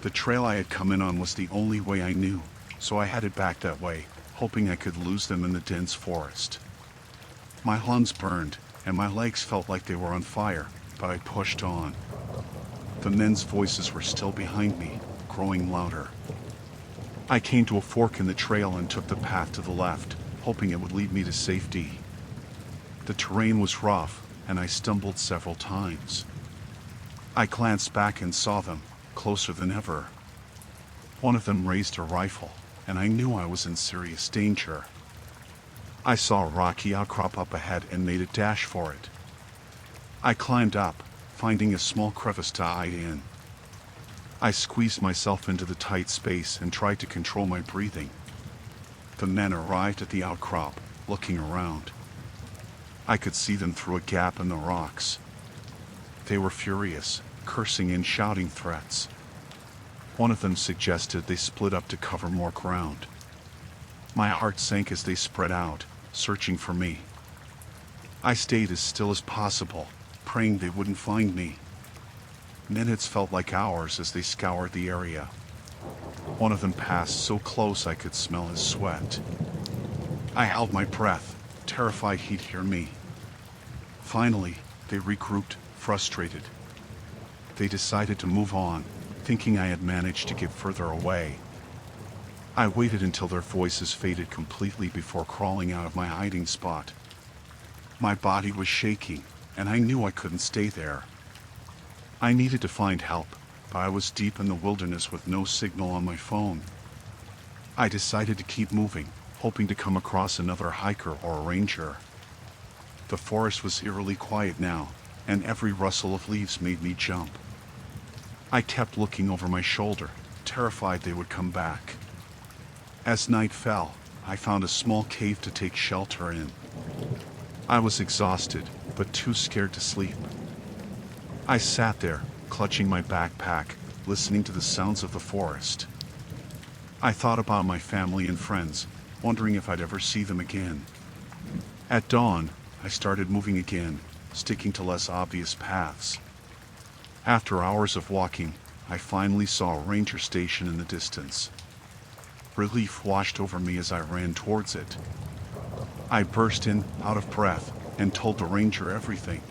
The trail I had come in on was the only way I knew, so I headed back that way, hoping I could lose them in the dense forest. My lungs burned, and my legs felt like they were on fire, but I pushed on. The men's voices were still behind me, growing louder. I came to a fork in the trail and took the path to the left, hoping it would lead me to safety. The terrain was rough, and I stumbled several times. I glanced back and saw them, closer than ever. One of them raised a rifle, and I knew I was in serious danger. I saw a rocky outcrop up ahead and made a dash for it. I climbed up, finding a small crevice to hide in. I squeezed myself into the tight space and tried to control my breathing. The men arrived at the outcrop, looking around. I could see them through a gap in the rocks. They were furious, cursing and shouting threats. One of them suggested they split up to cover more ground. My heart sank as they spread out, searching for me. I stayed as still as possible, praying they wouldn't find me. Minutes felt like hours as they scoured the area. One of them passed so close I could smell his sweat. I held my breath, terrified he'd hear me. Finally, they regrouped, frustrated. They decided to move on, thinking I had managed to get further away. I waited until their voices faded completely before crawling out of my hiding spot. My body was shaking, and I knew I couldn't stay there. I needed to find help, but I was deep in the wilderness with no signal on my phone. I decided to keep moving, hoping to come across another hiker or a ranger. The forest was eerily quiet now, and every rustle of leaves made me jump. I kept looking over my shoulder, terrified they would come back. As night fell, I found a small cave to take shelter in. I was exhausted, but too scared to sleep. I sat there, clutching my backpack, listening to the sounds of the forest. I thought about my family and friends, wondering if I'd ever see them again. At dawn, I started moving again, sticking to less obvious paths. After hours of walking, I finally saw a ranger station in the distance. Relief washed over me as I ran towards it. I burst in, out of breath, and told the ranger everything.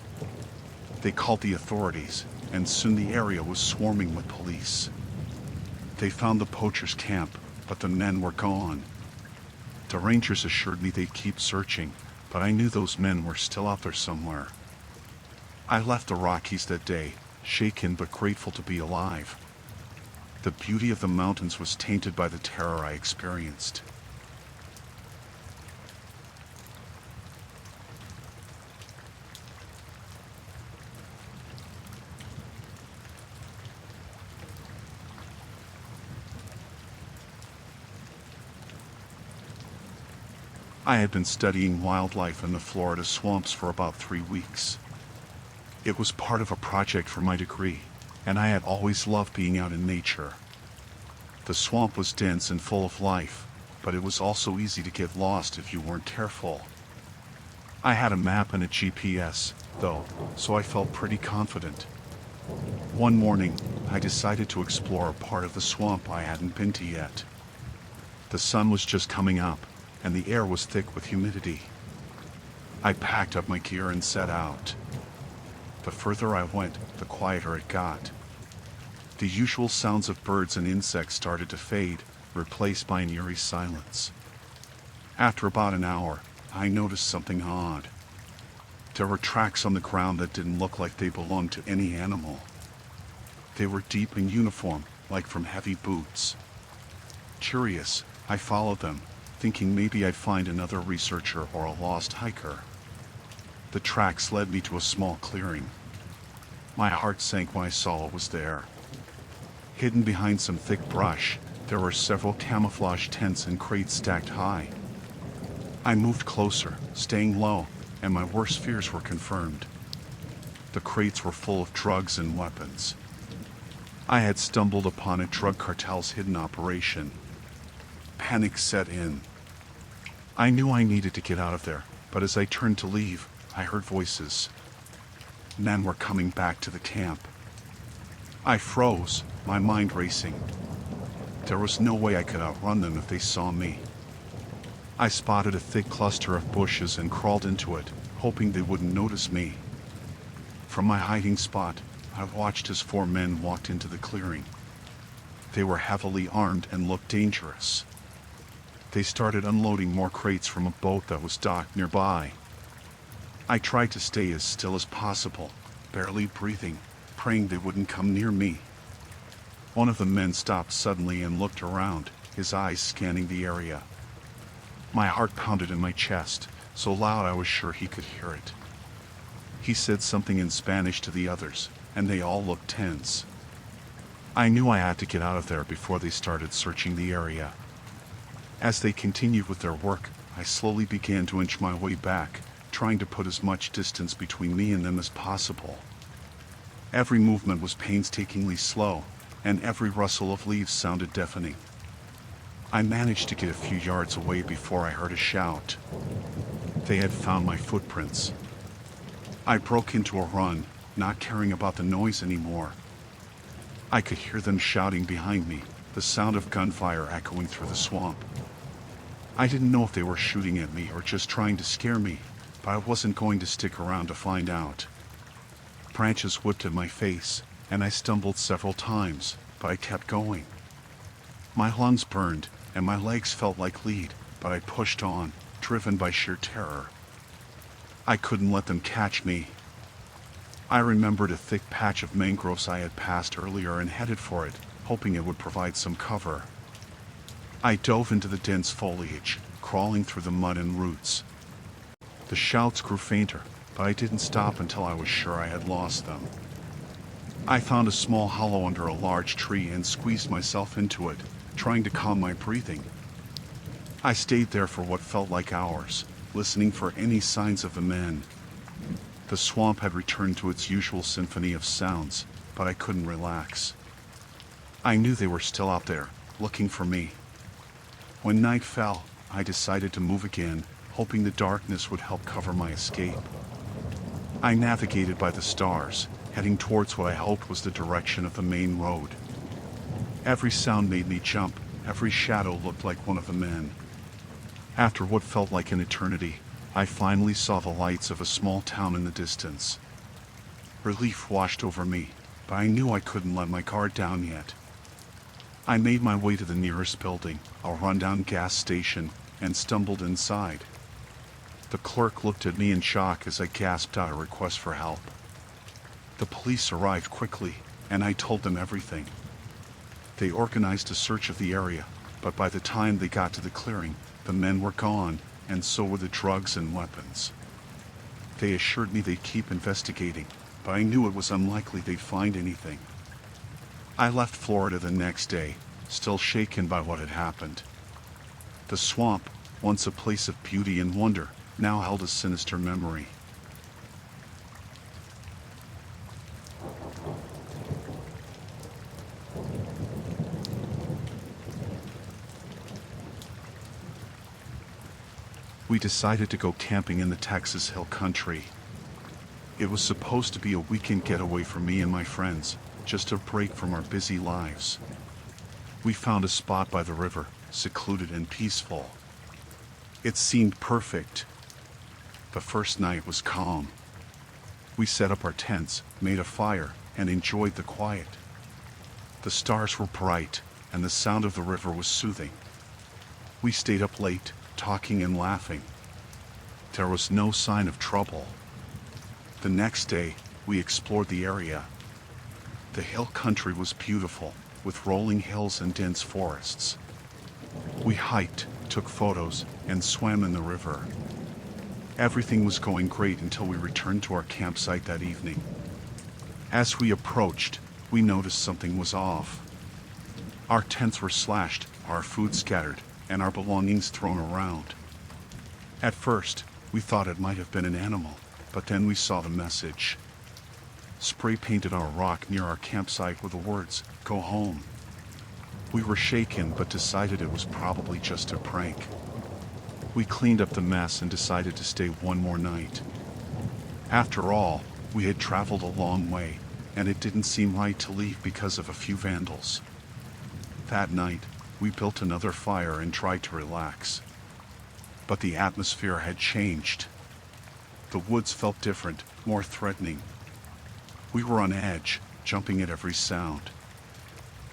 They called the authorities, and soon the area was swarming with police. They found the poachers' camp, but the men were gone. The rangers assured me they'd keep searching, but I knew those men were still out there somewhere. I left the Rockies that day, shaken but grateful to be alive. The beauty of the mountains was tainted by the terror I experienced. I had been studying wildlife in the Florida swamps for about 3 weeks. It was part of a project for my degree, and I had always loved being out in nature. The swamp was dense and full of life, but it was also easy to get lost if you weren't careful. I had a map and a GPS, though, so I felt pretty confident. One morning, I decided to explore a part of the swamp I hadn't been to yet. The sun was just coming up, and the air was thick with humidity. I packed up my gear and set out. The further I went, the quieter it got. The usual sounds of birds and insects started to fade, replaced by an eerie silence. After about an hour, I noticed something odd. There were tracks on the ground that didn't look like they belonged to any animal. They were deep and uniform, like from heavy boots. Curious, I followed them, thinking maybe I'd find another researcher or a lost hiker. The tracks led me to a small clearing. My heart sank when I saw what was there. Hidden behind some thick brush, there were several camouflage tents and crates stacked high. I moved closer, staying low, and my worst fears were confirmed. The crates were full of drugs and weapons. I had stumbled upon a drug cartel's hidden operation. Panic set in. I knew I needed to get out of there, but as I turned to leave, I heard voices. Men were coming back to the camp. I froze, my mind racing. There was no way I could outrun them if they saw me. I spotted a thick cluster of bushes and crawled into it, hoping they wouldn't notice me. From my hiding spot, I watched as 4 men walked into the clearing. They were heavily armed and looked dangerous. They started unloading more crates from a boat that was docked nearby. I tried to stay as still as possible, barely breathing, praying they wouldn't come near me. One of the men stopped suddenly and looked around, his eyes scanning the area. My heart pounded in my chest, so loud I was sure he could hear it. He said something in Spanish to the others, and they all looked tense. I knew I had to get out of there before they started searching the area. As they continued with their work, I slowly began to inch my way back, trying to put as much distance between me and them as possible. Every movement was painstakingly slow, and every rustle of leaves sounded deafening. I managed to get a few yards away before I heard a shout. They had found my footprints. I broke into a run, not caring about the noise anymore. I could hear them shouting behind me, the sound of gunfire echoing through the swamp. I didn't know if they were shooting at me or just trying to scare me, but I wasn't going to stick around to find out. Branches whipped at my face, and I stumbled several times, but I kept going. My lungs burned, and my legs felt like lead, but I pushed on, driven by sheer terror. I couldn't let them catch me. I remembered a thick patch of mangroves I had passed earlier and headed for it, hoping it would provide some cover. I dove into the dense foliage, crawling through the mud and roots. The shouts grew fainter, but I didn't stop until I was sure I had lost them. I found a small hollow under a large tree and squeezed myself into it, trying to calm my breathing. I stayed there for what felt like hours, listening for any signs of the men. The swamp had returned to its usual symphony of sounds, but I couldn't relax. I knew they were still out there, looking for me. When night fell, I decided to move again, hoping the darkness would help cover my escape. I navigated by the stars, heading towards what I hoped was the direction of the main road. Every sound made me jump, every shadow looked like one of the men. After what felt like an eternity, I finally saw the lights of a small town in the distance. Relief washed over me, but I knew I couldn't let my guard down yet. I made my way to the nearest building, a rundown gas station, and stumbled inside. The clerk looked at me in shock as I gasped out a request for help. The police arrived quickly, and I told them everything. They organized a search of the area, but by the time they got to the clearing, the men were gone, and so were the drugs and weapons. They assured me they'd keep investigating, but I knew it was unlikely they'd find anything. I left Florida the next day, still shaken by what had happened. The swamp, once a place of beauty and wonder, now held a sinister memory. We decided to go camping in the Texas Hill Country. It was supposed to be a weekend getaway for me and my friends, just a break from our busy lives. We found a spot by the river, secluded and peaceful. It seemed perfect. The first night was calm. We set up our tents, made a fire, and enjoyed the quiet. The stars were bright, and the sound of the river was soothing. We stayed up late, talking and laughing. There was no sign of trouble. The next day, we explored the area. The hill country was beautiful, with rolling hills and dense forests. We hiked, took photos, and swam in the river. Everything was going great until we returned to our campsite that evening. As we approached, we noticed something was off. Our tents were slashed, our food scattered, and our belongings thrown around. At first, we thought it might have been an animal, but then we saw the message. Spray painted on a rock near our campsite with the words, "Go home." We were shaken but decided it was probably just a prank. We cleaned up the mess and decided to stay one more night. After all, we had traveled a long way, and it didn't seem right to leave because of a few vandals. That night, we built another fire and tried to relax. But the atmosphere had changed. The woods felt different, more threatening. We were on edge, jumping at every sound.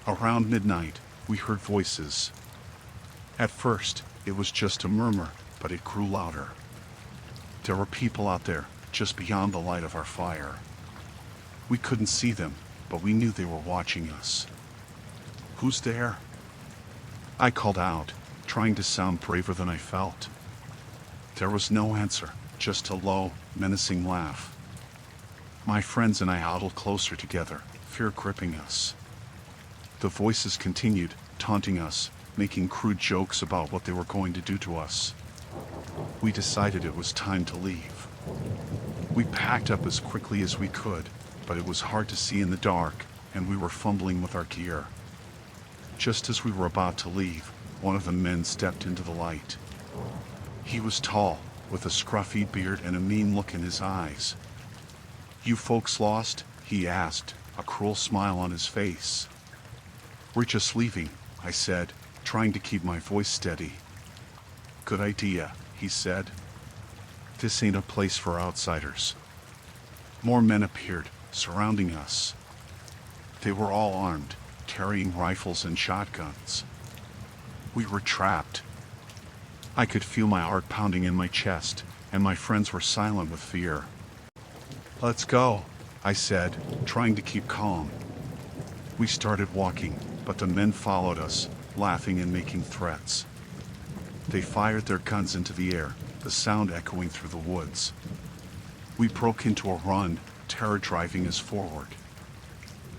Around midnight, we heard voices. At first, it was just a murmur, but it grew louder. There were people out there, just beyond the light of our fire. We couldn't see them, but we knew they were watching us. "Who's there?" I called out, trying to sound braver than I felt. There was no answer, just a low, menacing laugh. My friends and I huddled closer together, fear gripping us. The voices continued, taunting us, making crude jokes about what they were going to do to us. We decided it was time to leave. We packed up as quickly as we could, but it was hard to see in the dark, and we were fumbling with our gear. Just as we were about to leave, one of the men stepped into the light. He was tall, with a scruffy beard and a mean look in his eyes. "You folks lost?" he asked, a cruel smile on his face. "We're just leaving," I said, trying to keep my voice steady. "Good idea," he said. "This ain't a place for outsiders." More men appeared, surrounding us. They were all armed, carrying rifles and shotguns. We were trapped. I could feel my heart pounding in my chest, and my friends were silent with fear. "Let's go," I said, trying to keep calm. We started walking, but the men followed us, laughing and making threats. They fired their guns into the air, the sound echoing through the woods. We broke into a run, terror driving us forward.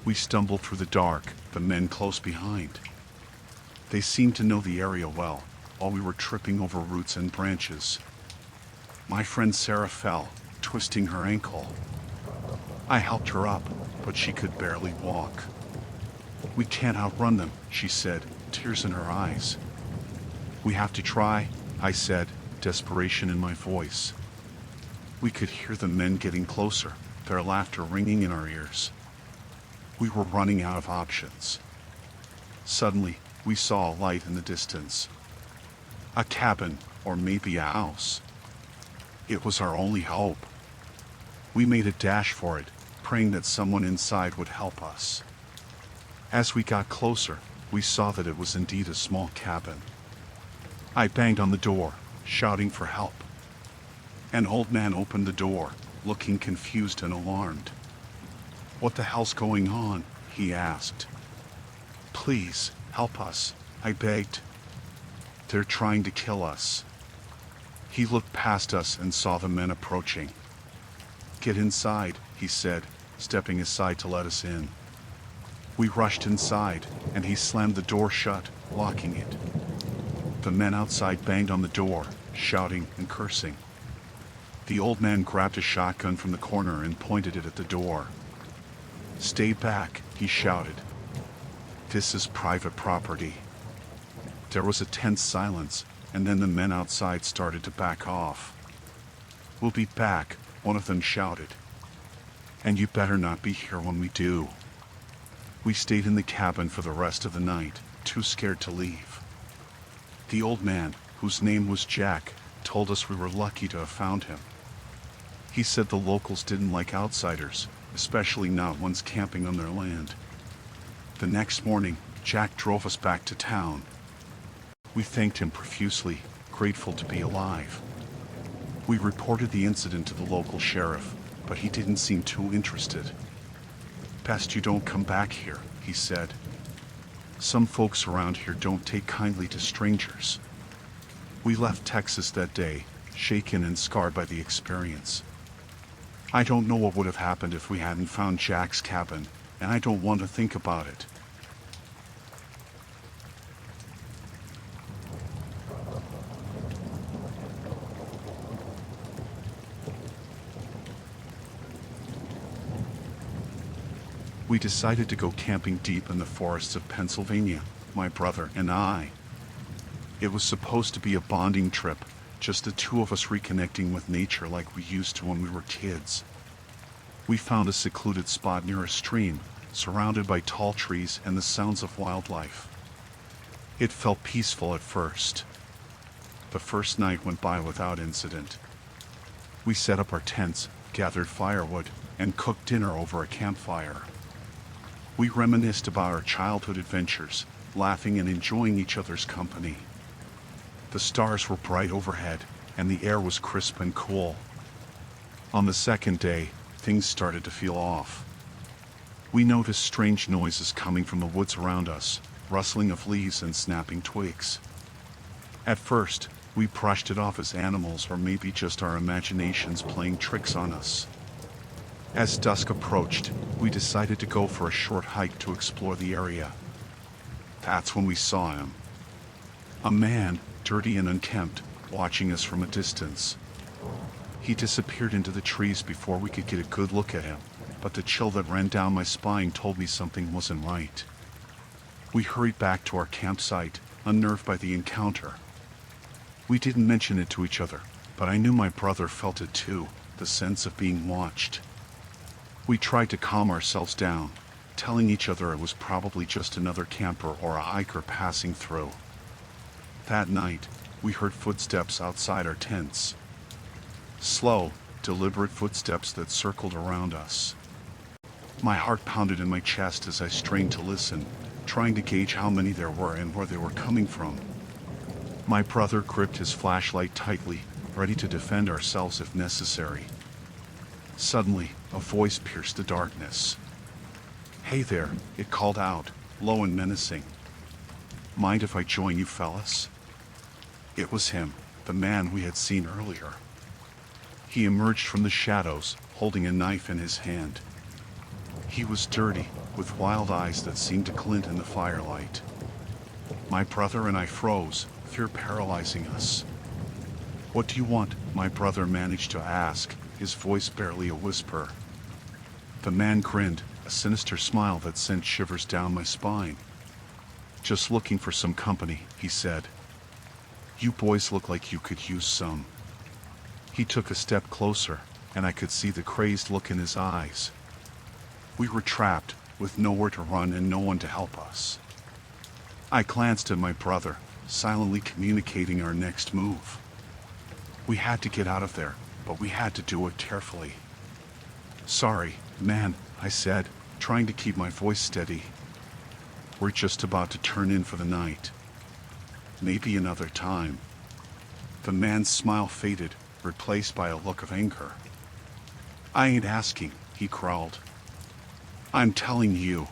We stumbled through the dark, the men close behind. They seemed to know the area well, while we were tripping over roots and branches. My friend Sarah fell, twisting her ankle. I helped her up, but she could barely walk. "We can't outrun them," she said, tears in her eyes. "We have to try," I said, desperation in my voice. We could hear the men getting closer, their laughter ringing in our ears. We were running out of options. Suddenly, we saw a light in the distance. A cabin, or maybe a house. It was our only hope. We made a dash for it, praying that someone inside would help us. As we got closer, we saw that it was indeed a small cabin. I banged on the door, shouting for help. An old man opened the door, looking confused and alarmed. "What the hell's going on?" he asked. "Please, help us," I begged. "They're trying to kill us." He looked past us and saw the men approaching. "Get inside," he said, stepping aside to let us in. We rushed inside, and he slammed the door shut, locking it. The men outside banged on the door, shouting and cursing. The old man grabbed a shotgun from the corner and pointed it at the door. "Stay back," he shouted. "This is private property." There was a tense silence, and then the men outside started to back off. "We'll be back," one of them shouted. "And you better not be here when we do." We stayed in the cabin for the rest of the night, too scared to leave. The old man, whose name was Jack, told us we were lucky to have found him. He said the locals didn't like outsiders, especially not ones camping on their land. The next morning, Jack drove us back to town. We thanked him profusely, grateful to be alive. We reported the incident to the local sheriff, but he didn't seem too interested. "Best you don't come back here," he said. "Some folks around here don't take kindly to strangers." We left Texas that day, shaken and scarred by the experience. I don't know what would have happened if we hadn't found Jack's cabin, and I don't want to think about it. We decided to go camping deep in the forests of Pennsylvania, my brother and I. It was supposed to be a bonding trip, just the two of us reconnecting with nature like we used to when we were kids. We found a secluded spot near a stream, surrounded by tall trees and the sounds of wildlife. It felt peaceful at first. The first night went by without incident. We set up our tents, gathered firewood, and cooked dinner over a campfire. We reminisced about our childhood adventures, laughing and enjoying each other's company. The stars were bright overhead, and the air was crisp and cool. On the second day, things started to feel off. We noticed strange noises coming from the woods around us, rustling of leaves and snapping twigs. At first, we brushed it off as animals or maybe just our imaginations playing tricks on us. As dusk approached, we decided to go for a short hike to explore the area. That's when we saw him. A man, dirty and unkempt, watching us from a distance. He disappeared into the trees before we could get a good look at him, but the chill that ran down my spine told me something wasn't right. We hurried back to our campsite, unnerved by the encounter. We didn't mention it to each other, but I knew my brother felt it too, the sense of being watched. We tried to calm ourselves down, telling each other it was probably just another camper or a hiker passing through. That night, we heard footsteps outside our tents. Slow, deliberate footsteps that circled around us. My heart pounded in my chest as I strained to listen, trying to gauge how many there were and where they were coming from. My brother gripped his flashlight tightly, ready to defend ourselves if necessary. Suddenly, a voice pierced the darkness. "Hey there," it called out, low and menacing. "Mind if I join you, fellas?" It was him, the man we had seen earlier. He emerged from the shadows, holding a knife in his hand. He was dirty, with wild eyes that seemed to glint in the firelight. My brother and I froze, fear paralyzing us. "What do you want?" my brother managed to ask, his voice barely a whisper. The man grinned, a sinister smile that sent shivers down my spine. "Just looking for some company," he said. "You boys look like you could use some." He took a step closer, and I could see the crazed look in his eyes. We were trapped, with nowhere to run and no one to help us. I glanced at my brother, silently communicating our next move. We had to get out of there, but we had to do it carefully. "Sorry, man," I said, trying to keep my voice steady. "We're just about to turn in for the night. Maybe another time." The man's smile faded, replaced by a look of anger. "I ain't asking," he growled. "I'm telling you."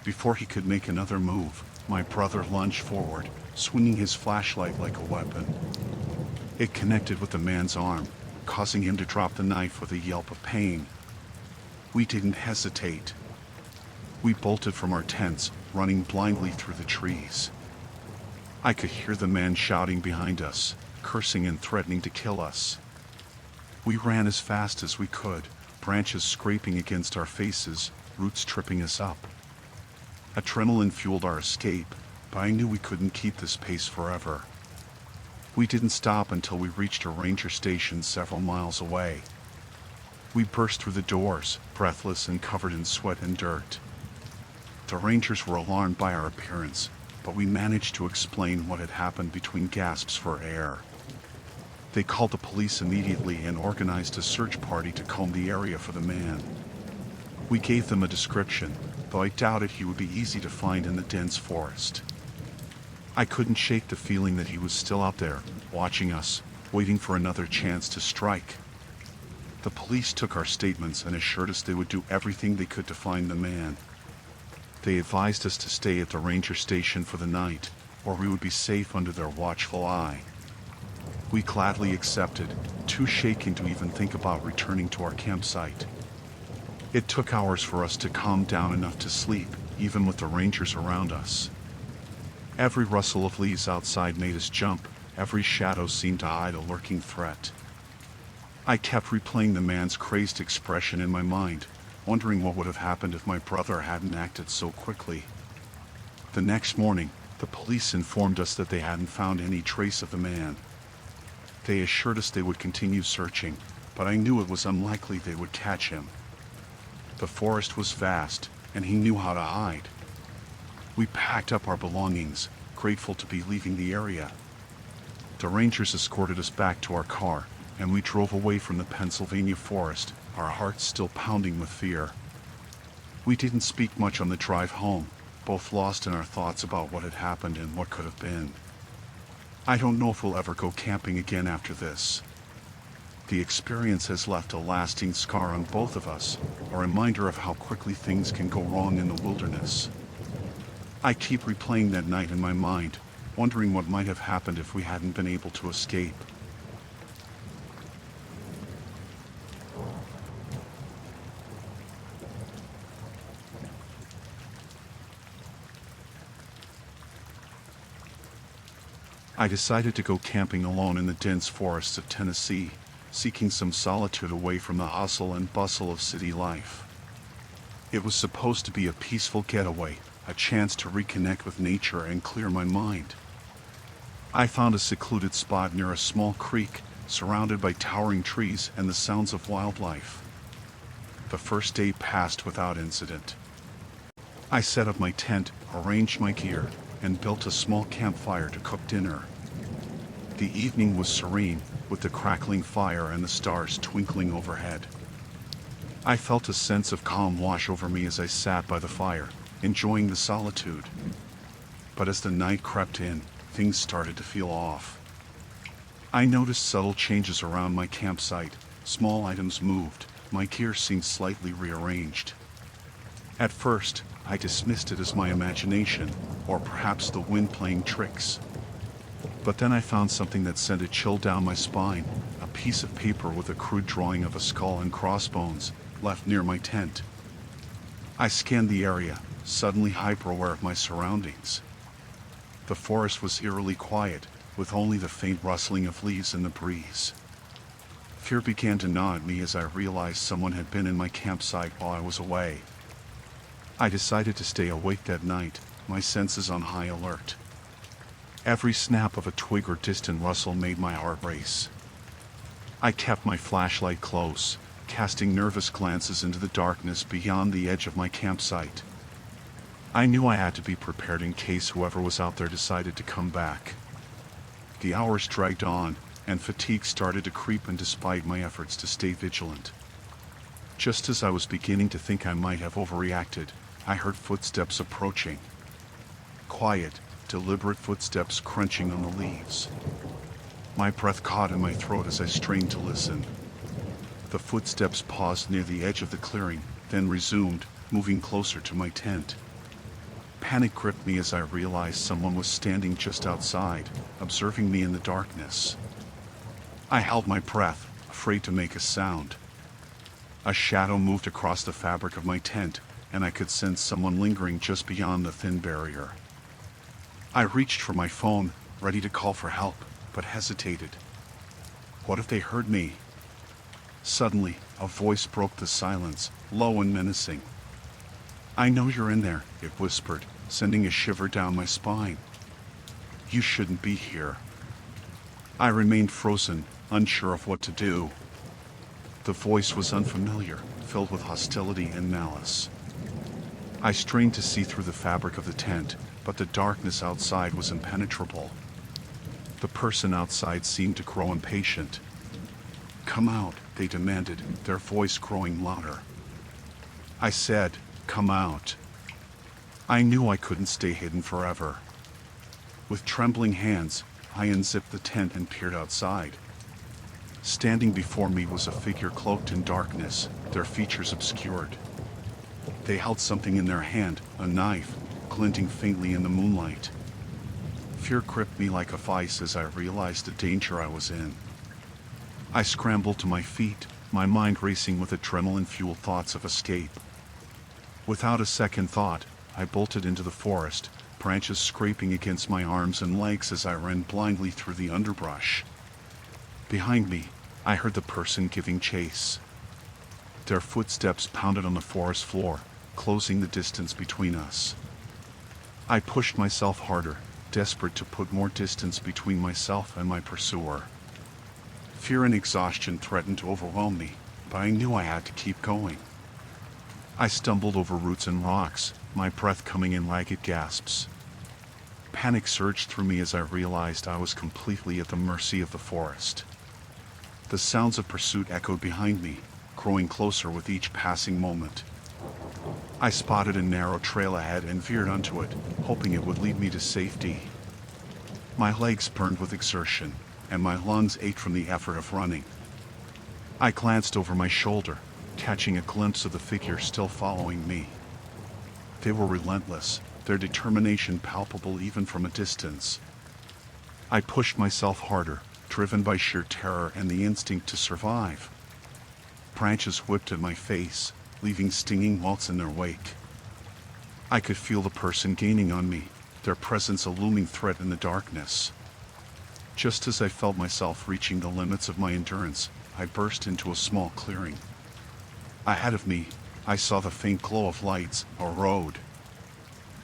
Before he could make another move, my brother lunged forward, swinging his flashlight like a weapon. It connected with the man's arm, causing him to drop the knife with a yelp of pain. We didn't hesitate. We bolted from our tents, running blindly through the trees. I could hear the man shouting behind us, cursing and threatening to kill us. We ran as fast as we could, branches scraping against our faces, roots tripping us up. Adrenaline fueled our escape, but I knew we couldn't keep this pace forever. We didn't stop until we reached a ranger station several miles away. We burst through the doors, breathless and covered in sweat and dirt. The rangers were alarmed by our appearance, but we managed to explain what had happened between gasps for air. They called the police immediately and organized a search party to comb the area for the man. We gave them a description, though I doubted he would be easy to find in the dense forest. I couldn't shake the feeling that he was still out there, watching us, waiting for another chance to strike. The police took our statements and assured us they would do everything they could to find the man. They advised us to stay at the ranger station for the night, or we would be safe under their watchful eye. We gladly accepted, too shaken to even think about returning to our campsite. It took hours for us to calm down enough to sleep, even with the rangers around us. Every rustle of leaves outside made us jump, every shadow seemed to hide a lurking threat. I kept replaying the man's crazed expression in my mind, wondering what would have happened if my brother hadn't acted so quickly. The next morning, the police informed us that they hadn't found any trace of the man. They assured us they would continue searching, but I knew it was unlikely they would catch him. The forest was vast, and he knew how to hide. We packed up our belongings, grateful to be leaving the area. The rangers escorted us back to our car, and we drove away from the Pennsylvania forest, our hearts still pounding with fear. We didn't speak much on the drive home, both lost in our thoughts about what had happened and what could have been. I don't know if we'll ever go camping again after this. The experience has left a lasting scar on both of us, a reminder of how quickly things can go wrong in the wilderness. I keep replaying that night in my mind, wondering what might have happened if we hadn't been able to escape. I decided to go camping alone in the dense forests of Tennessee, seeking some solitude away from the hustle and bustle of city life. It was supposed to be a peaceful getaway, a chance to reconnect with nature and clear my mind. I found a secluded spot near a small creek, surrounded by towering trees and the sounds of wildlife. The first day passed without incident. I set up my tent, arranged my gear, and built a small campfire to cook dinner. The evening was serene, with the crackling fire and the stars twinkling overhead. I felt a sense of calm wash over me as I sat by the fire, enjoying the solitude. But as the night crept in, things started to feel off. I noticed subtle changes around my campsite. Small items moved, my gear seemed slightly rearranged. At first, I dismissed it as my imagination, or perhaps the wind playing tricks. But then I found something that sent a chill down my spine, a piece of paper with a crude drawing of a skull and crossbones, left near my tent. I scanned the area, suddenly hyper-aware of my surroundings. The forest was eerily quiet, with only the faint rustling of leaves in the breeze. Fear began to gnaw at me as I realized someone had been in my campsite while I was away. I decided to stay awake that night, my senses on high alert. Every snap of a twig or distant rustle made my heart race. I kept my flashlight close, casting nervous glances into the darkness beyond the edge of my campsite. I knew I had to be prepared in case whoever was out there decided to come back. The hours dragged on, and fatigue started to creep in despite my efforts to stay vigilant. Just as I was beginning to think I might have overreacted, I heard footsteps approaching. Quiet, deliberate footsteps crunching on the leaves. My breath caught in my throat as I strained to listen. The footsteps paused near the edge of the clearing, then resumed, moving closer to my tent. Panic gripped me as I realized someone was standing just outside, observing me in the darkness. I held my breath, afraid to make a sound. A shadow moved across the fabric of my tent, and I could sense someone lingering just beyond the thin barrier. I reached for my phone, ready to call for help, but hesitated. What if they heard me? Suddenly, a voice broke the silence, low and menacing. "I know you're in there," it whispered, sending a shiver down my spine. "You shouldn't be here." I remained frozen, unsure of what to do. The voice was unfamiliar, filled with hostility and malice. I strained to see through the fabric of the tent, but the darkness outside was impenetrable. The person outside seemed to grow impatient. "Come out," they demanded, their voice growing louder. I said, "Come out." I knew I couldn't stay hidden forever. With trembling hands, I unzipped the tent and peered outside. Standing before me was a figure cloaked in darkness, their features obscured. They held something in their hand, a knife, glinting faintly in the moonlight. Fear gripped me like a vice as I realized the danger I was in. I scrambled to my feet, my mind racing with adrenaline-fueled thoughts of escape. Without a second thought, I bolted into the forest, branches scraping against my arms and legs as I ran blindly through the underbrush. Behind me, I heard the person giving chase. Their footsteps pounded on the forest floor, closing the distance between us. I pushed myself harder, desperate to put more distance between myself and my pursuer. Fear and exhaustion threatened to overwhelm me, but I knew I had to keep going. I stumbled over roots and rocks, my breath coming in ragged gasps. Panic surged through me as I realized I was completely at the mercy of the forest. The sounds of pursuit echoed behind me, growing closer with each passing moment. I spotted a narrow trail ahead and veered onto it, hoping it would lead me to safety. My legs burned with exertion, and my lungs ached from the effort of running. I glanced over my shoulder, catching a glimpse of the figure still following me. They were relentless, their determination palpable even from a distance. I pushed myself harder, driven by sheer terror and the instinct to survive. Branches whipped at my face, leaving stinging welts in their wake. I could feel the person gaining on me, their presence a looming threat in the darkness. Just as I felt myself reaching the limits of my endurance, I burst into a small clearing. Ahead of me, I saw the faint glow of lights, a road.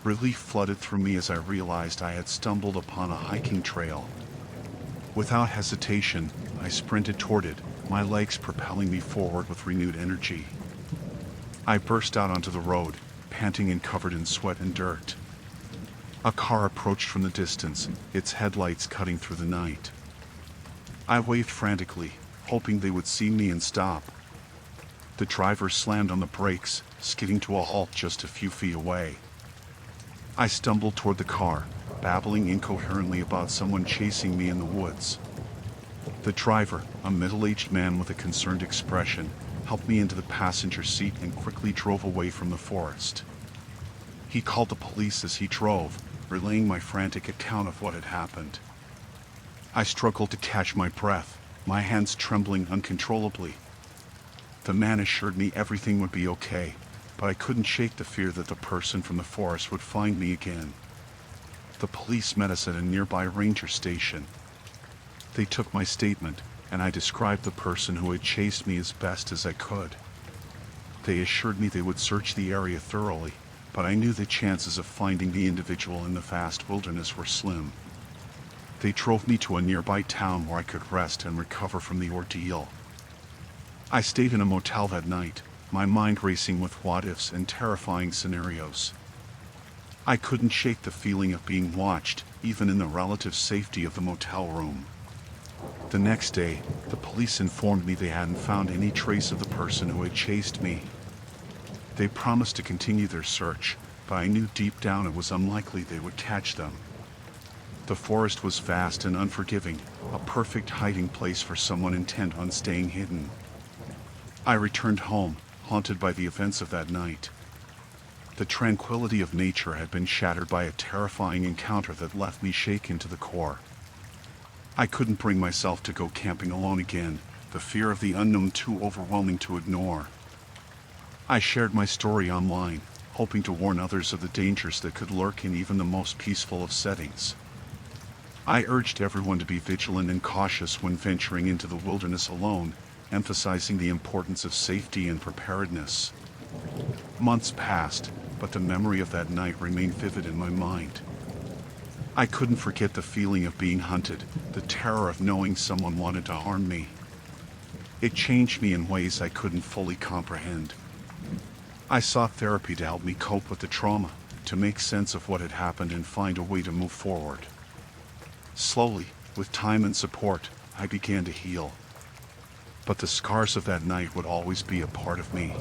Relief flooded through me as I realized I had stumbled upon a hiking trail. Without hesitation, I sprinted toward it, my legs propelling me forward with renewed energy. I burst out onto the road, panting and covered in sweat and dirt. A car approached from the distance, its headlights cutting through the night. I waved frantically, hoping they would see me and stop. The driver slammed on the brakes, skidding to a halt just a few feet away. I stumbled toward the car, babbling incoherently about someone chasing me in the woods. The driver, a middle-aged man with a concerned expression, helped me into the passenger seat and quickly drove away from the forest. He called the police as he drove, relaying my frantic account of what had happened. I struggled to catch my breath, my hands trembling uncontrollably. The man assured me everything would be okay, but I couldn't shake the fear that the person from the forest would find me again. The police met us at a nearby ranger station. They took my statement, and I described the person who had chased me as best as I could. They assured me they would search the area thoroughly, but I knew the chances of finding the individual in the vast wilderness were slim. They drove me to a nearby town where I could rest and recover from the ordeal. I stayed in a motel that night, my mind racing with what-ifs and terrifying scenarios. I couldn't shake the feeling of being watched, even in the relative safety of the motel room. The next day, the police informed me they hadn't found any trace of the person who had chased me. They promised to continue their search, but I knew deep down it was unlikely they would catch them. The forest was vast and unforgiving, a perfect hiding place for someone intent on staying hidden. I returned home, haunted by the events of that night. The tranquility of nature had been shattered by a terrifying encounter that left me shaken to the core. I couldn't bring myself to go camping alone again, the fear of the unknown too overwhelming to ignore. I shared my story online, hoping to warn others of the dangers that could lurk in even the most peaceful of settings. I urged everyone to be vigilant and cautious when venturing into the wilderness alone, emphasizing the importance of safety and preparedness. Months passed, but the memory of that night remained vivid in my mind. I couldn't forget the feeling of being hunted, the terror of knowing someone wanted to harm me. It changed me in ways I couldn't fully comprehend. I sought therapy to help me cope with the trauma, to make sense of what had happened and find a way to move forward. Slowly, with time and support, I began to heal. But the scars of that night would always be a part of me.